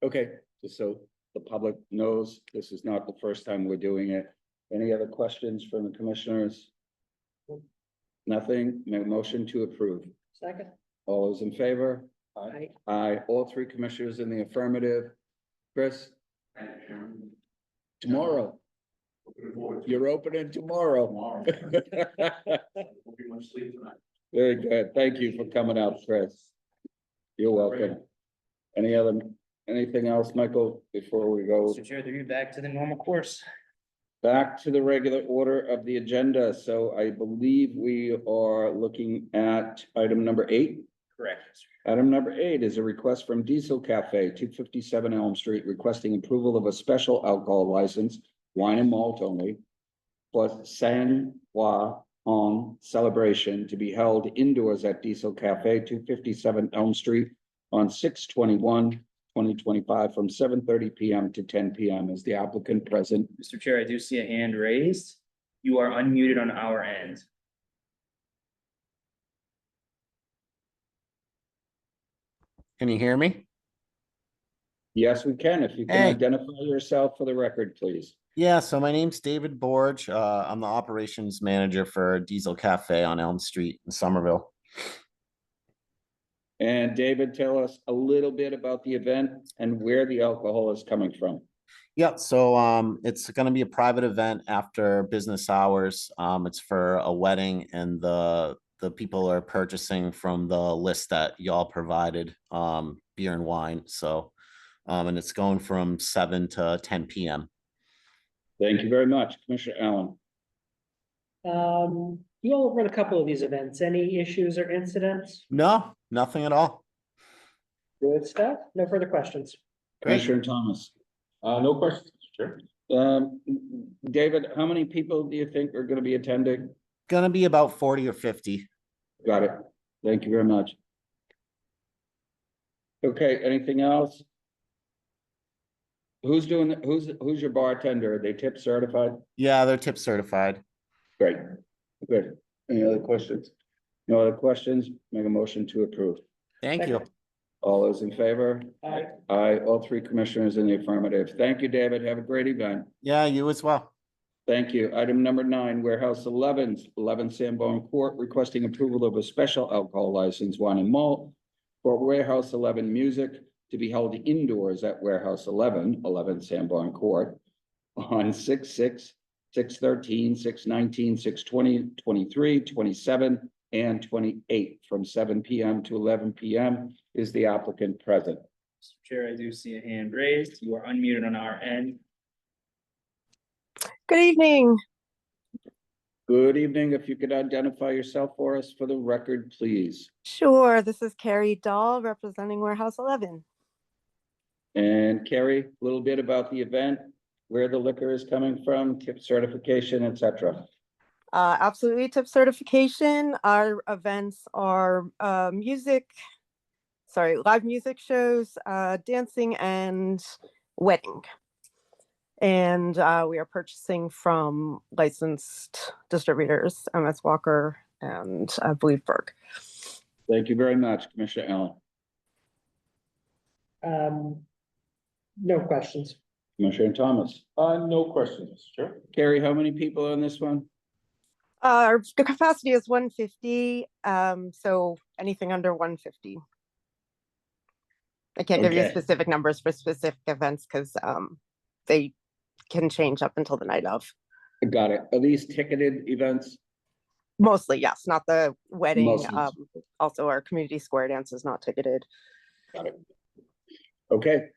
Okay, just so the public knows, this is not the first time we're doing it. Any other questions from the commissioners? Nothing. Make a motion to approve. Second. All those in favor? Aye. Aye. All 3 commissioners in the affirmative. Chris, Thank you, Chairman. tomorrow, Looking forward to you're opening tomorrow. tomorrow. Won't be much sleep tonight. Very good. Thank you for coming out, Chris. You're welcome. Anything else, Michael, before we go Mr. Chair, through you back to the normal course. back to the regular order of the agenda? So I believe we are looking at item number 8. Correct. Item number 8 is a request from Diesel Cafe, 257 Elm Street, requesting approval of a special alcohol license, wine and malt only, plus San Hua Hong celebration to be held indoors at Diesel Cafe, 257 Elm Street on 6/21/2025 from 7:30 PM to 10 PM. Is the applicant present? Mr. Chair, I do see a hand raised. You are unmuted on our end. Can you hear me? Yes, we can. If you can Hey. identify yourself for the record, please. Yeah, so my name's David Borge. I'm the operations manager for Diesel Cafe on Elm Street in Somerville. And David, tell us a little bit about the event and where the alcohol is coming from. Yeah, so it's going to be a private event after business hours. It's for a wedding, and the people are purchasing from the list that y'all provided, beer and wine. So and it's going from 7 to 10 PM. Thank you very much, Commissioner Allen. You all run a couple of these events. Any issues or incidents? No, nothing at all. Good stuff. No further questions. Great. Commissioner Thomas. No questions, Chair. David, how many people do you think are going to be attending? Gonna be about 40 or 50. Got it. Thank you very much. Okay, anything else? Who's your bartender? Are they tip certified? Yeah, they're tip certified. Great, good. Any other questions? No other questions? Make a motion to approve. Thank you. All those in favor? Aye. Aye, all 3 commissioners in the affirmative. Thank you, David. Have a great event. Yeah, you as well. Thank you. Item number 9, Warehouse 11 Sanborn Court, requesting approval of a special alcohol license, wine and malt for Warehouse 11 Music to be held indoors at Warehouse 11 Sanborn Court on 6/6, 6/13, 6/19, 6/20, 23, 27, and 28 from 7 PM to 11 PM. Is the applicant present? Mr. Chair, I do see a hand raised. You are unmuted on our end. Good evening. Good evening. If you could identify yourself for us for the record, please. Sure, this is Carrie Dahl representing Warehouse 11. And Carrie, a little bit about the event, where the liquor is coming from, tip certification, etc. Absolutely tip certification. Our events are live music shows, dancing, and wedding. And we are purchasing from licensed distributors, MS Walker and I believe Berg. Thank you very much, Commissioner Allen. No questions. Commissioner Thomas. No questions, Mr. Chair. Carrie, how many people on this one? The capacity is 150, so anything under 150. I can't give you Okay. specific numbers for specific events because they can change up until the night of. Got it. Are these ticketed events? Mostly, yes, not the wedding. Mostly. Also, our community square dance is not ticketed. Got it. Okay.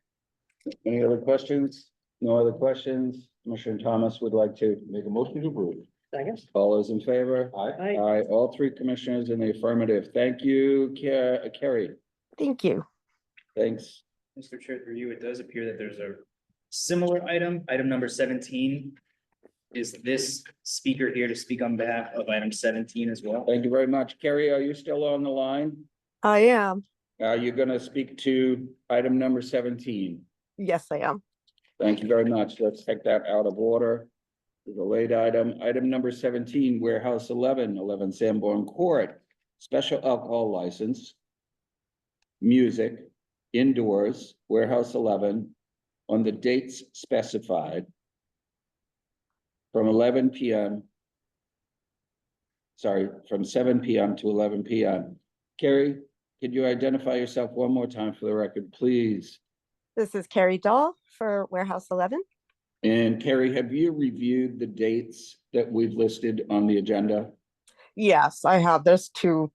Any other questions? No other questions? Commissioner Thomas would like to Make a motion to approve. Second. all those in favor? Aye. Aye, all 3 commissioners in the affirmative. Thank you, Carrie. Thank you. Thanks. Mr. Chair, through you, it does appear that there's a similar item number 17. Is this speaker here to speak on behalf of item 17 as well? Thank you very much. Carrie, are you still on the line? I am. Are you going to speak to item number 17? Yes, I am. Thank you very much. Let's take that out of order. The late item, item number 17, Warehouse 11 Sanborn Court, special alcohol license, music, indoors, Warehouse 11, on the dates specified from 11 PM. Sorry, from 7 PM to 11 PM. Carrie, could you identify yourself one more time for the record, please? This is Carrie Dahl for Warehouse 11. And Carrie, have you reviewed the dates that we've listed on the agenda? Yes, I have. There's 2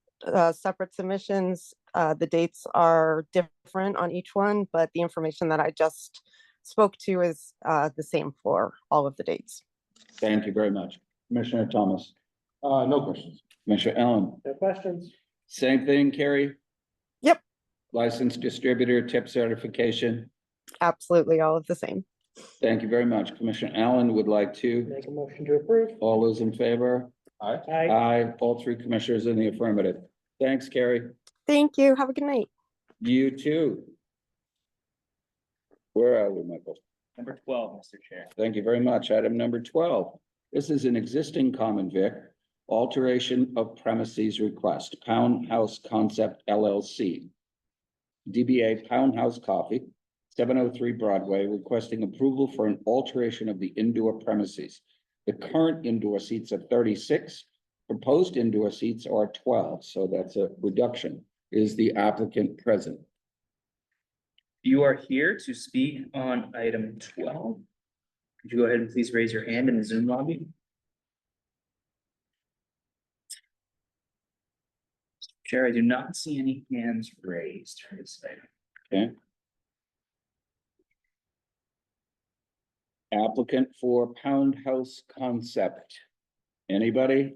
separate submissions. The dates are different on each one, but the information that I just spoke to is the same for all of the dates. Thank you very much. Commissioner Thomas, No questions. Commissioner Allen, No questions? same thing, Carrie? Yep. Licensed distributor, tip certification. Absolutely all of the same. Thank you very much. Commissioner Allen would like to. Make a motion to approve. All those in favor? Aye. Aye. Aye. All three commissioners in the affirmative. Thanks, Carrie. Thank you. Have a good night. You too. Where are we, Michael? Number 12, Mr. Chair. Thank you very much. Item number 12. This is an existing common vic, alteration of premises request, Pound House Concept LLC. DBA Pound House Coffee, 703 Broadway, requesting approval for an alteration of the indoor premises. The current indoor seats are 36, proposed indoor seats are 12, so that's a reduction. Is the applicant present? You are here to speak on item 12. Could you go ahead and please raise your hand in the Zoom lobby? Chair, I do not see any hands raised for this item. Okay. Applicant for Pound House Concept. Anybody?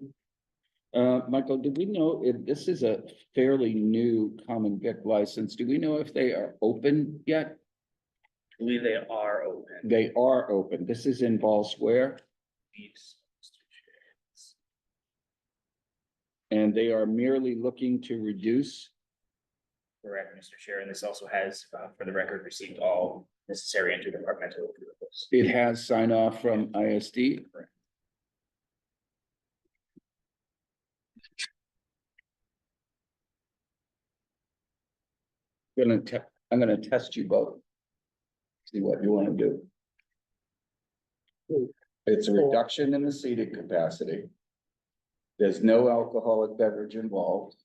Michael, do we know if this is a fairly new common vic license? Do we know if they are open yet? I believe they are open. They are open. This is in Ball Square, and they are merely looking to reduce. Correct, Mr. Chair, and this also has, for the record, received all necessary interdepartmental approvals. It has sign off from ISD. Correct. I'm gonna test you both. See what you want to do. It's a reduction in the seating capacity. There's no alcoholic beverage involved.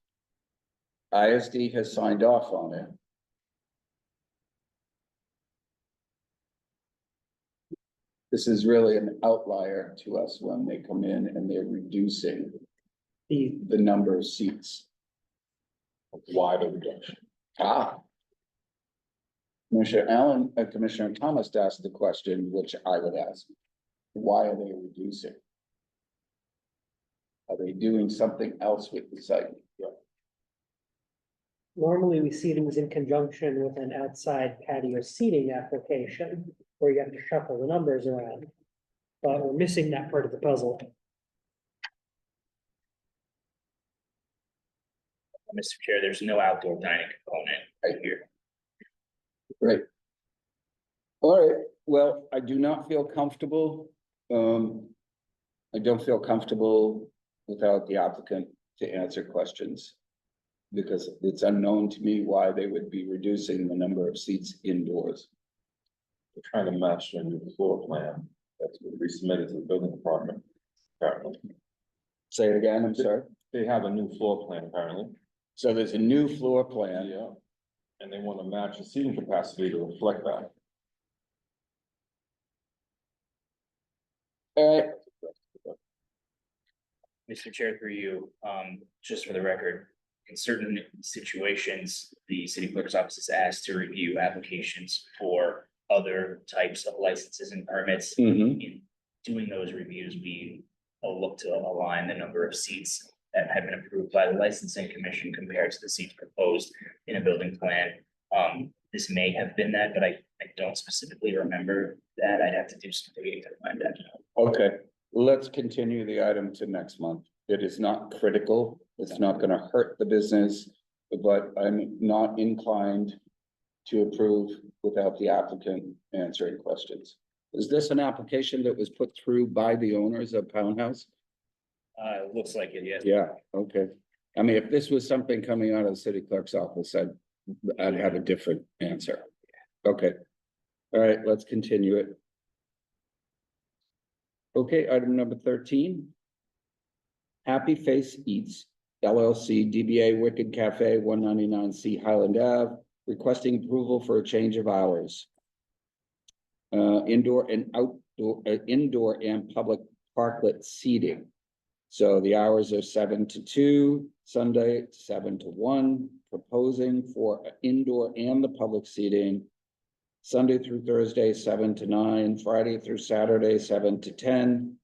ISD has signed off on it. This is really an outlier to us when they come in and they're reducing the number of seats. Why the reduction? Commissioner Allen and Commissioner Thomas asked the question, which I would ask. Why are they reducing? Are they doing something else with the site? Normally, we see these in conjunction with an outside patio seating application where you have to shuffle the numbers around. But we're missing that part of the puzzle. Mr. Chair, there's no outdoor dining component right here. Great. All right, well, I do not feel comfortable. I don't feel comfortable without the applicant to answer questions. Because it's unknown to me why they would be reducing the number of seats indoors. They're trying to match their new floor plan that's been resubmitted to the building department. Apparently, Say it again, I'm sorry. they have a new floor plan apparently. So there's a new floor plan. Yeah. And they want to match the seating capacity to reflect that. Mr. Chair, through you, just for the record, in certain situations, the city clerk's office is asked to review applications for other types of licenses and permits. In doing those reviews, we look to align the number of seats that have been approved by the licensing commission compared to the seats proposed in a building plan. This may have been that, but I don't specifically remember that. I'd have to do some digging to find that out. Okay, let's continue the item to next month. It is not critical. It's not gonna hurt the business, but I'm not inclined to approve without the applicant answering questions. Is this an application that was put through by the owners of Pound House? It looks like it, yes. Yeah, okay. I mean, if this was something coming out of the city clerk's office, I'd have a different answer. Okay. All right, let's continue it. Okay, item number 13. Happy Face Eats LLC, DBA Wicked Cafe, 199C Highland Ave, requesting approval for a change of hours. Indoor and outdoor, indoor and public parklet seating. So the hours are 7 to 2, Sunday 7 to 1, proposing for indoor and the public seating. Sunday through Thursday, 7 to 9, Friday through Saturday, 7 to 10.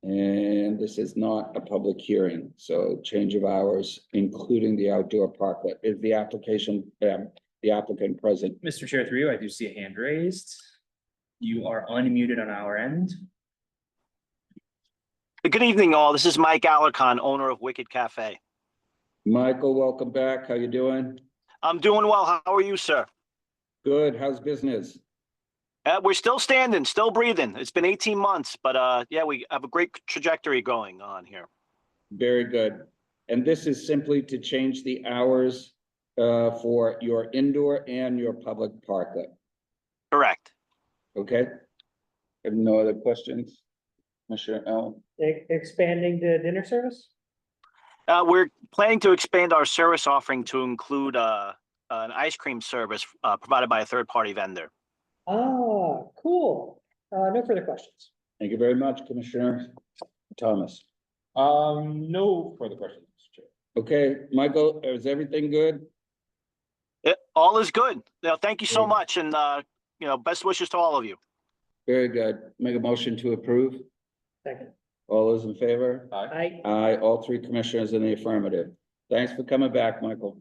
And this is not a public hearing, so change of hours, including the outdoor parklet. Is the application, the applicant present? Mr. Chair, through you, I do see a hand raised. You are unmuted on our end. Good evening, all. This is Mike Alarcon, owner of Wicked Cafe. Michael, welcome back. How you doing? I'm doing well. How are you, sir? Good. How's business? We're still standing, still breathing. It's been 18 months, but yeah, we have a great trajectory going on here. Very good. And this is simply to change the hours for your indoor and your public parklet. Correct. Okay. Have no other questions? Commissioner Allen? Expanding the dinner service? We're planning to expand our service offering to include an ice cream service provided by a third-party vendor. Ah, cool. No further questions. Thank you very much, Commissioner Thomas. No further questions, Mr. Chair. Okay, Michael, is everything good? All is good. Thank you so much, and best wishes to all of you. Very good. Make a motion to approve. Second. All those in favor? Aye. Aye, all three commissioners in the affirmative. Thanks for coming back, Michael.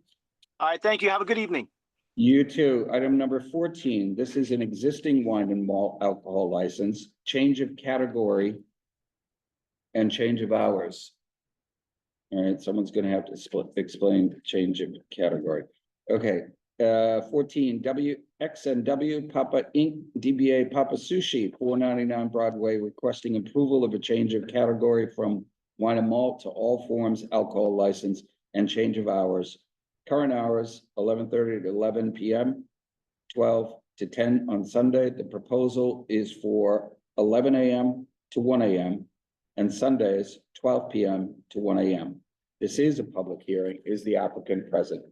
All right, thank you. Have a good evening. You too. Item number 14, this is an existing wine and malt alcohol license, change of category and change of hours. All right, someone's gonna have to explain change of category. Okay, 14, WXNW Papa Inc., DBA Papa Sushi, 499 Broadway, requesting approval of a change of category from wine and malt to all forms alcohol license and change of hours. Current hours, 11:30 to 11 p.m., 12 to 10 on Sunday. The proposal is for 11 a.m. to 1 a.m. and Sundays, 12 p.m. to 1 a.m. This is a public hearing. Is the applicant present?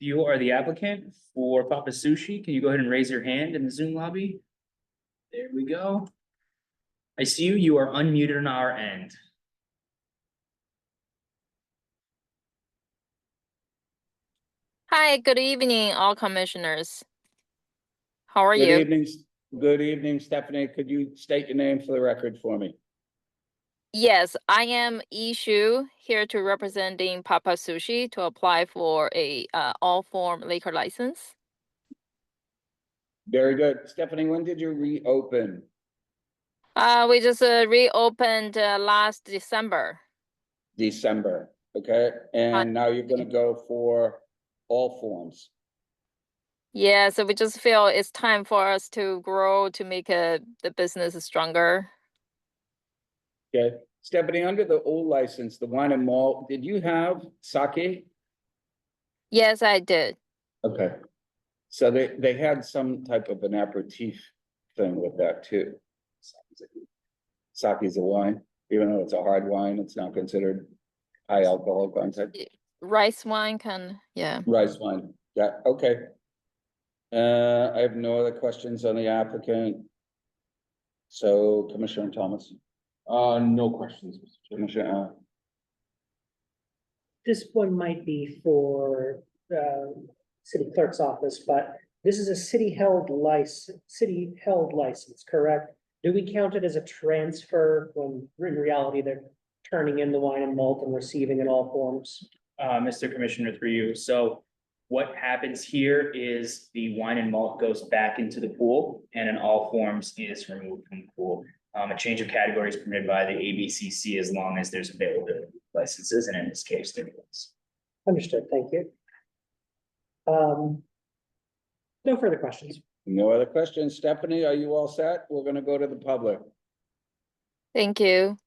You are the applicant for Papa Sushi. Can you go ahead and raise your hand in the Zoom lobby? There we go. I see you. You are unmuted on our end. Hi, good evening, all commissioners. How are Good you? evening. Good evening, Stephanie. Could you state your name for the record for me? Yes, I am Ishu here to representing Papa Sushi to apply for a all form liquor license. Very good. Stephanie, when did you reopen? We just reopened last December. December, okay? And now you're gonna go for all forms. Yeah, so we just feel it's time for us to grow to make the business stronger. Okay, Stephanie, under the old license, the wine and malt, did you have sake? Yes, I did. Okay. So they had some type of an aperitif thing with that too. Sake is a wine, even though it's a hard wine, it's not considered high alcohol content. Rice wine yeah. Rice wine, yeah, okay. I have no other questions on the applicant. So Commissioner Thomas. No questions, Mr. Chair. Commissioner Allen. This one might be for city clerk's office, but this is a city-held license, correct? Do we count it as a transfer when in reality they're turning in the wine and malt and receiving in all forms? Mr. Commissioner, through you. So what happens here is the wine and malt goes back into the pool and in all forms is removed from the pool. A change of category is permitted by the ABCC as long as there's availability licenses, and in this case, there is. Understood, thank you. No further questions. No other questions. Stephanie, are you all set? We're gonna go to the public. Thank you.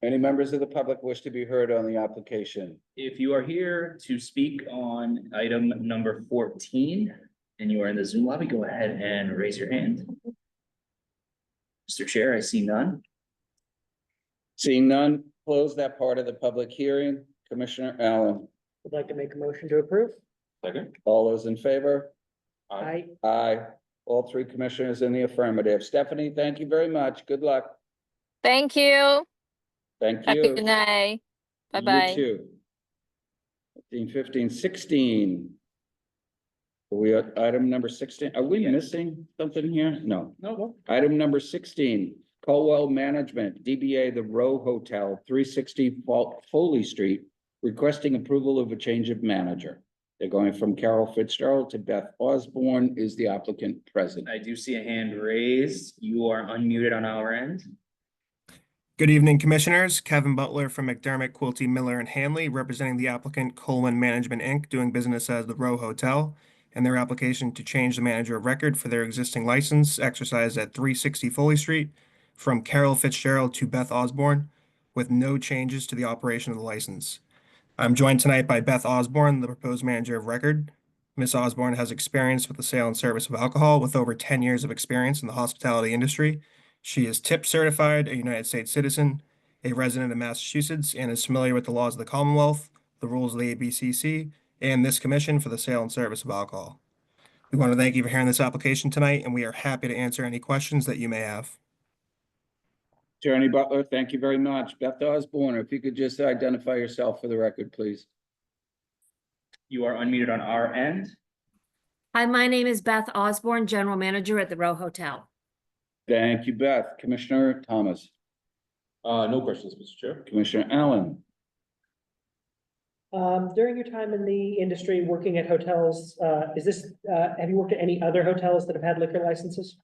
Any members of the public wish to be heard on the application? If you are here to speak on item number 14 and you are in the Zoom lobby, go ahead and raise your hand. Mr. Chair, I see none. Seeing none, close that part of the public hearing. Commissioner Allen. Would like to make a motion to approve? Second. All those in favor? Aye. Aye. All three commissioners in the affirmative. Stephanie, thank you very much. Good luck. Thank you. Thank Have a you. good night. You Bye-bye. too. 15, 16. Are we at item number 16? Are we missing something here? No. No. Item number 16, Colwell Management, DBA The Row Hotel, 360 Foley Street, requesting approval of a change of manager. They're going from Carol Fitzgerald to Beth Osborne. Is the applicant present? I do see a hand raised. You are unmuted on our end. Good evening, Commissioners. Kevin Butler from McDermott, Quilty, Miller, and Hanley, representing the applicant Coleman Management, Inc., doing business as the Row Hotel, and their application to change the manager of record for their existing license exercised at 360 Foley Street from Carol Fitzgerald to Beth Osborne, with no changes to the operation of the license. I'm joined tonight by Beth Osborne, the proposed manager of record. Ms. Osborne has experience with the sale and service of alcohol with over 10 years of experience in the hospitality industry. She is TIP certified, a United States citizen, a resident of Massachusetts, and is familiar with the laws of the Commonwealth, the rules of the ABCC, and this commission for the sale and service of alcohol. We want to thank you for hearing this application tonight, and we are happy to answer any questions that you may have. Attorney Butler, thank you very much. Beth Osborne, if you could just identify yourself for the record, please. You are unmuted on our end. Hi, my name is Beth Osborne, General Manager at the Row Hotel. Thank you, Beth. Commissioner Thomas. No questions, Mr. Chair. Commissioner Allen. During your time in the industry working at hotels, have you worked at any other hotels that have had liquor licenses?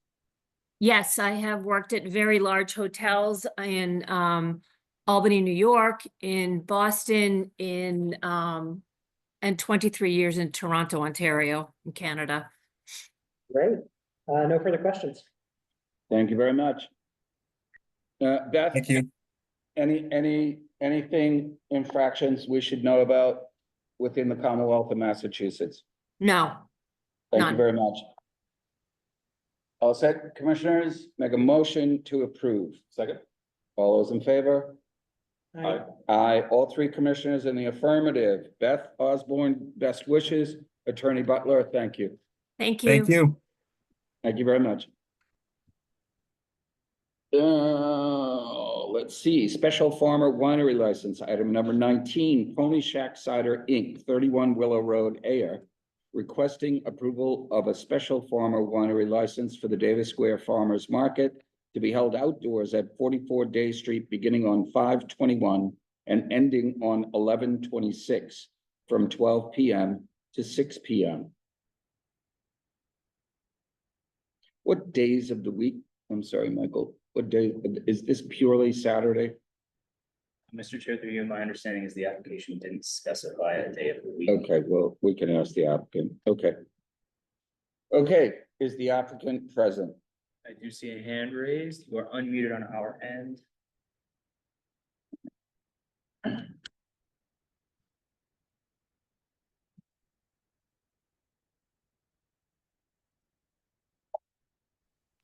Yes, I have worked at very large hotels in Albany, New York, in Boston, and 23 years in Toronto, Ontario, in Canada. Great. No further questions. Thank you very much. Beth. Thank you. Anything infractions we should know about within the Commonwealth of Massachusetts? No. Thank you None. very much. All set, commissioners, make a motion to approve. Second. All those in favor? Aye. Aye. All three commissioners in the affirmative. Beth Osborne, best wishes. Attorney Butler, thank you. Thank you. Thank you. Thank you very much. Let's see, Special Farmer Winery License, item number 19, Pony Shack Cider, Inc., 31 Willow Road, Ayer, requesting approval of a Special Farmer Winery License for the Davis Square Farmers Market to be held outdoors at 44 Day Street, beginning on 5/21 and ending on 11/26, from 12 p.m. to 6 p.m. What days of the week? I'm sorry, Michael. What day is this? Purely Saturday? Mr. Chair, through you, my understanding is the application didn't specify a day of the week. Okay, well, we can ask the applicant. Okay. Okay, is the applicant present? I do see a hand raised. You are unmuted on our end.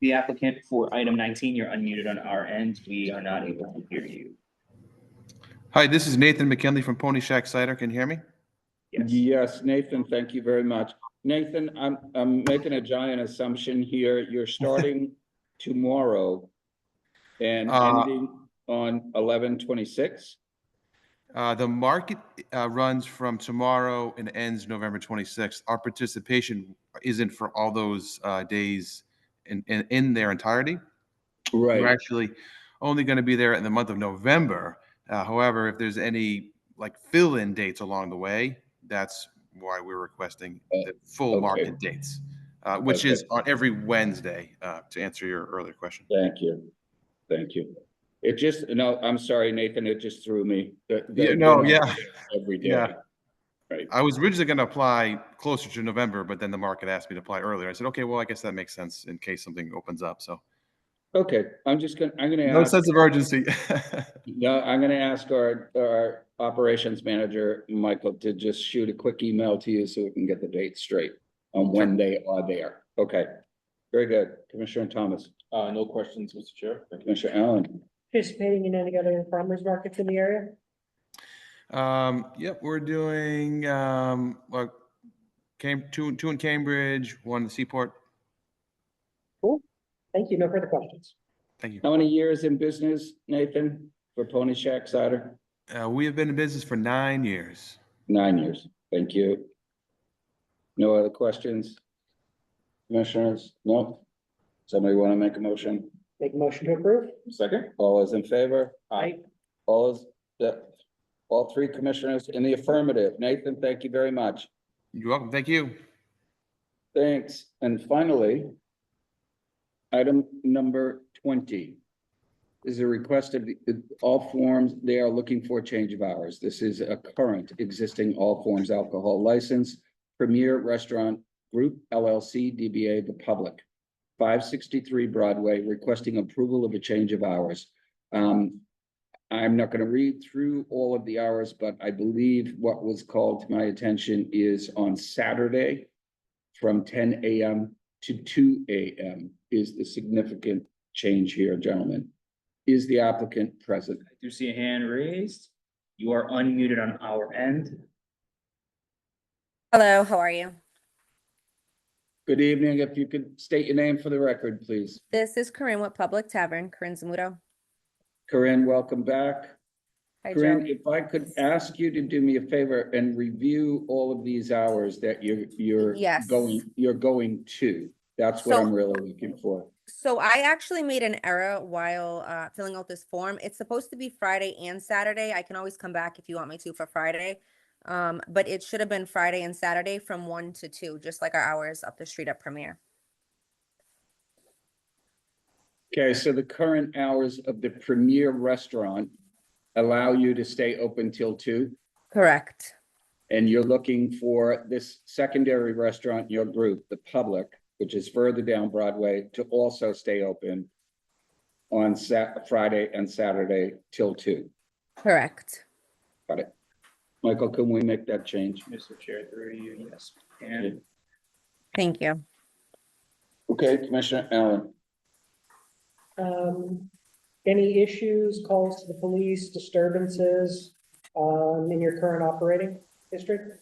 The applicant for item 19, you're unmuted on our end. We are not able to hear you. Hi, this is Nathan McKinley from Pony Shack Cider. Can you hear me? Yes, Nathan, thank you very much. Nathan, I'm making a giant assumption here. You're starting tomorrow and ending on 11/26? The market runs from tomorrow and ends November 26th. Our participation isn't for all those days in their entirety. Right. We're actually only going to be there in the month of November. However, if there's any like fill-in dates along the way, that's why we're requesting the full market dates, which is on every Wednesday, to answer your earlier question. Thank you. Thank you. It just, no, I'm sorry, Nathan, it just threw me. Every day. Yeah. Right. I was originally going to apply closer to November, but then the market asked me to apply earlier. I said, okay, well, I guess that makes sense in case something opens up. So. Okay, I'm gonna No ask. sense of urgency. No, I'm gonna ask our operations manager, Michael, to just shoot a quick email to you so we can get the date straight on when they are there. Okay, very good. Commissioner Thomas. No questions, Mr. Chair. Commissioner Allen. Participating in any other farmers markets in the area? Yep, we're doing two in Cambridge, one in the Seaport. Cool. Thank you. No further questions. Thank you. How many years in business, Nathan, for Pony Shack Cider? We have been in business for 9 years. 9 years. Thank you. No other questions? Commissioners? No? Somebody want to make a motion? Make a motion to approve? Second. All those in favor? Aye. All those, all three commissioners in the affirmative. Nathan, thank you very much. You're welcome. Thank you. Thanks. And finally, item number 20 is a request of all forms. They are looking for a change of hours. This is a current existing all forms alcohol license, Premier Restaurant Group LLC, DBA The Public, 563 Broadway, requesting approval of a change of hours. I'm not going to read through all of the hours, but I believe what was called to my attention is on Saturday from 10 a.m. to 2 a.m. is the significant change here, gentlemen. Is the applicant present? I do see a hand raised. You are unmuted on our end. Hello, how are you? Good evening. If you could state your name for the record, please. This is Corinne with Public Tavern, Corinne Zamuto. Corinne, welcome back. Hi, Corinne, Joe. if I could ask you to do me a favor and review all of these hours that you're Yes. going to. That's what So- I'm really looking for. So I actually made an error while filling out this form. It's supposed to be Friday and Saturday. I can always come back if you want me to for Friday. But it should have been Friday and Saturday from 1 to 2, just like our hours up the street at Premier. Okay, so the current hours of the Premier Restaurant allow you to stay open till 2? Correct. And you're looking for this secondary restaurant, your group, The Public, which is further down Broadway, to also stay open on Friday and Saturday till 2. Correct. Got it. Michael, can we make that change? Mr. Chair, through you, yes. And Thank you. Okay, Commissioner Allen. Any issues, calls to the police, disturbances, in your current operating district?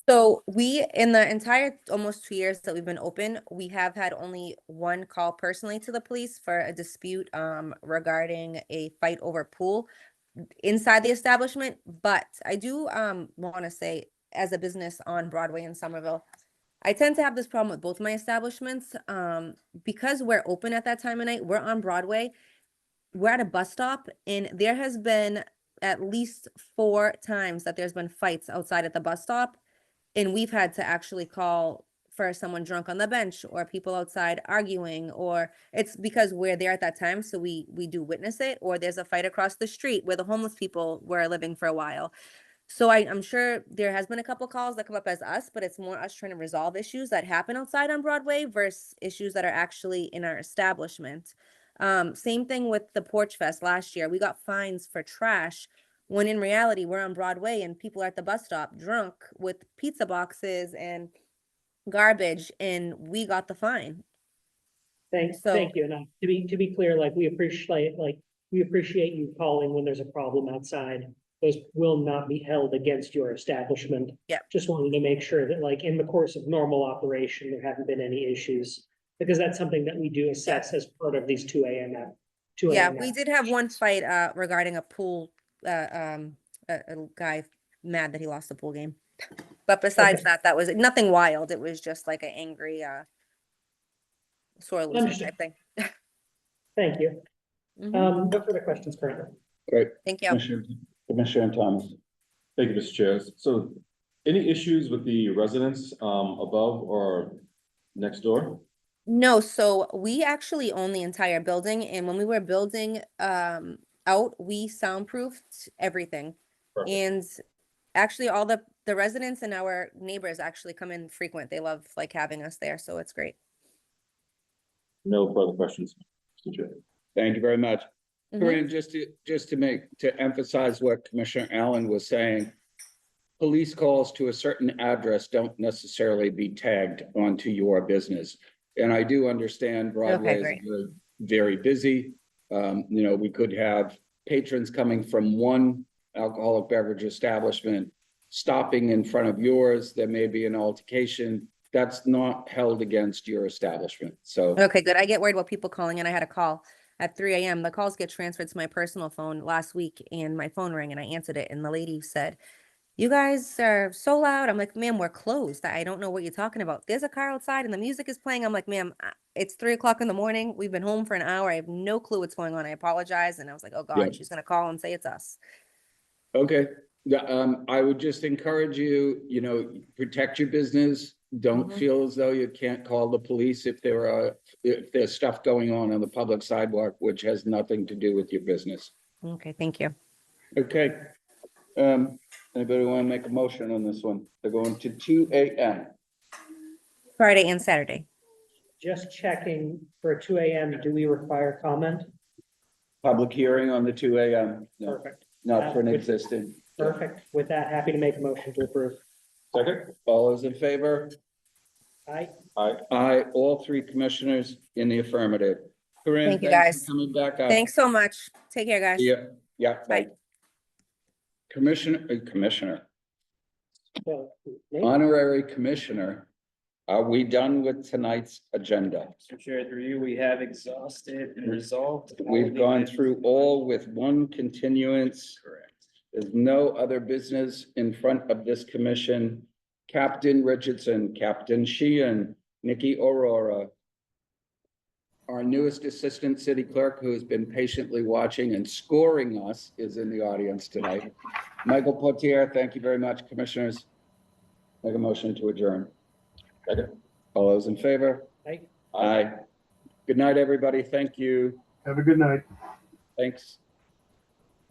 So we, in the entire almost 2 years that we've been open, we have had only one call personally to the police for a dispute regarding a fight over pool inside the establishment. But I do want to say, as a business on Broadway in Somerville, I tend to have this problem with both my establishments. Because we're open at that time of night, we're on Broadway, we're at a bus stop, and there has been at least 4 times that there's been fights outside at the bus stop. And we've had to actually call for someone drunk on the bench or people outside arguing, or it's because we're there at that time. So we do witness it, or there's a fight across the street where the homeless people were living for a while. So I'm sure there has been a couple calls that come up as us, but it's more us trying to resolve issues that happen outside on Broadway versus issues that are actually in our establishment. Same thing with the Porch Fest last year. We got fines for trash, when in reality, we're on Broadway and people are at the bus stop drunk with pizza boxes and garbage, and we got the fine. Thank you. And to be clear, we appreciate you calling when there's a problem outside. Those will not be held against your establishment. Yeah. Just wanted to make sure that in the course of normal operation, there haven't been any issues, because that's something that we do assess as part of these 2 a.m. Yeah, we did have one fight regarding a pool, a guy mad that he lost the pool game. But besides that was nothing wild. It was just like an angry sore loser Understood. type thing. Thank you. Mhm. No further questions currently. Great. Thank you. Commissioner Thomas. Thank you, Mr. Chair. So any issues with the residents above or next door? No, so we actually own the entire building, and when we were building out, we soundproofed everything. Perfect. And actually all the residents and our neighbors actually come in frequent. They love having us there, so it's great. No further questions, Mr. Chair. Thank you very much. Mhm. Corinne, just to emphasize what Commissioner Allen was saying, police calls to a certain address don't necessarily be tagged onto your business. And I do understand Broadway great. is very, very busy. We could have patrons coming from one alcoholic beverage establishment, stopping in front of yours. There may be an altercation. that's not held against your establishment, so. Okay, good. I get worried about people calling in. I had a call at 3 a.m. The calls get transferred to my personal phone last week and my phone rang and I answered it and the lady said, "You guys are so loud." I'm like, "Ma'am, we're closed. I don't know what you're talking about. There's a car outside and the music is playing." I'm like, "Ma'am, it's 3 o'clock in the morning. We've been home for an hour. I have no clue what's going on. I apologize." And I was like, "Oh Yeah. God, she's gonna call and say it's us." Okay, yeah, I would just encourage you, protect your business. Don't Mhm. feel as though you can't call the police if there's stuff going on the public sidewalk, which has nothing to do with your business. Okay, thank you. Okay. Anybody want to make a motion on this one? They're going to 2 a.m. Friday and Saturday. Just checking for 2 a.m., do we require comment? Public hearing on the 2 a.m. No, Perfect. not for an Good. existing. Perfect. With that, happy to make a motion to approve. Second? All those in favor? Aye. Aye. Aye, all three commissioners in the affirmative. Corinne, Thank you, thanks guys. for coming back up. Thanks so much. Take care, guys. Yeah, yeah, Bye. bye. Commissioner, So, honorary commissioner, are we done with tonight's agenda? Mr. Chair, through you, we have exhausted and resolved. all We've the gone items. through all with one continuance. Correct. There's no other business in front of this commission. Captain Richardson, Captain Sheehan, Nikki Aurora, our newest assistant city clerk, who has been patiently watching and scoring us, is in the audience tonight. Michael Potier, thank you very much, commissioners. Make a motion to adjourn. Second. All those in favor? Aye. Aye. Good night, everybody. Thank you. Have a good night. Thanks.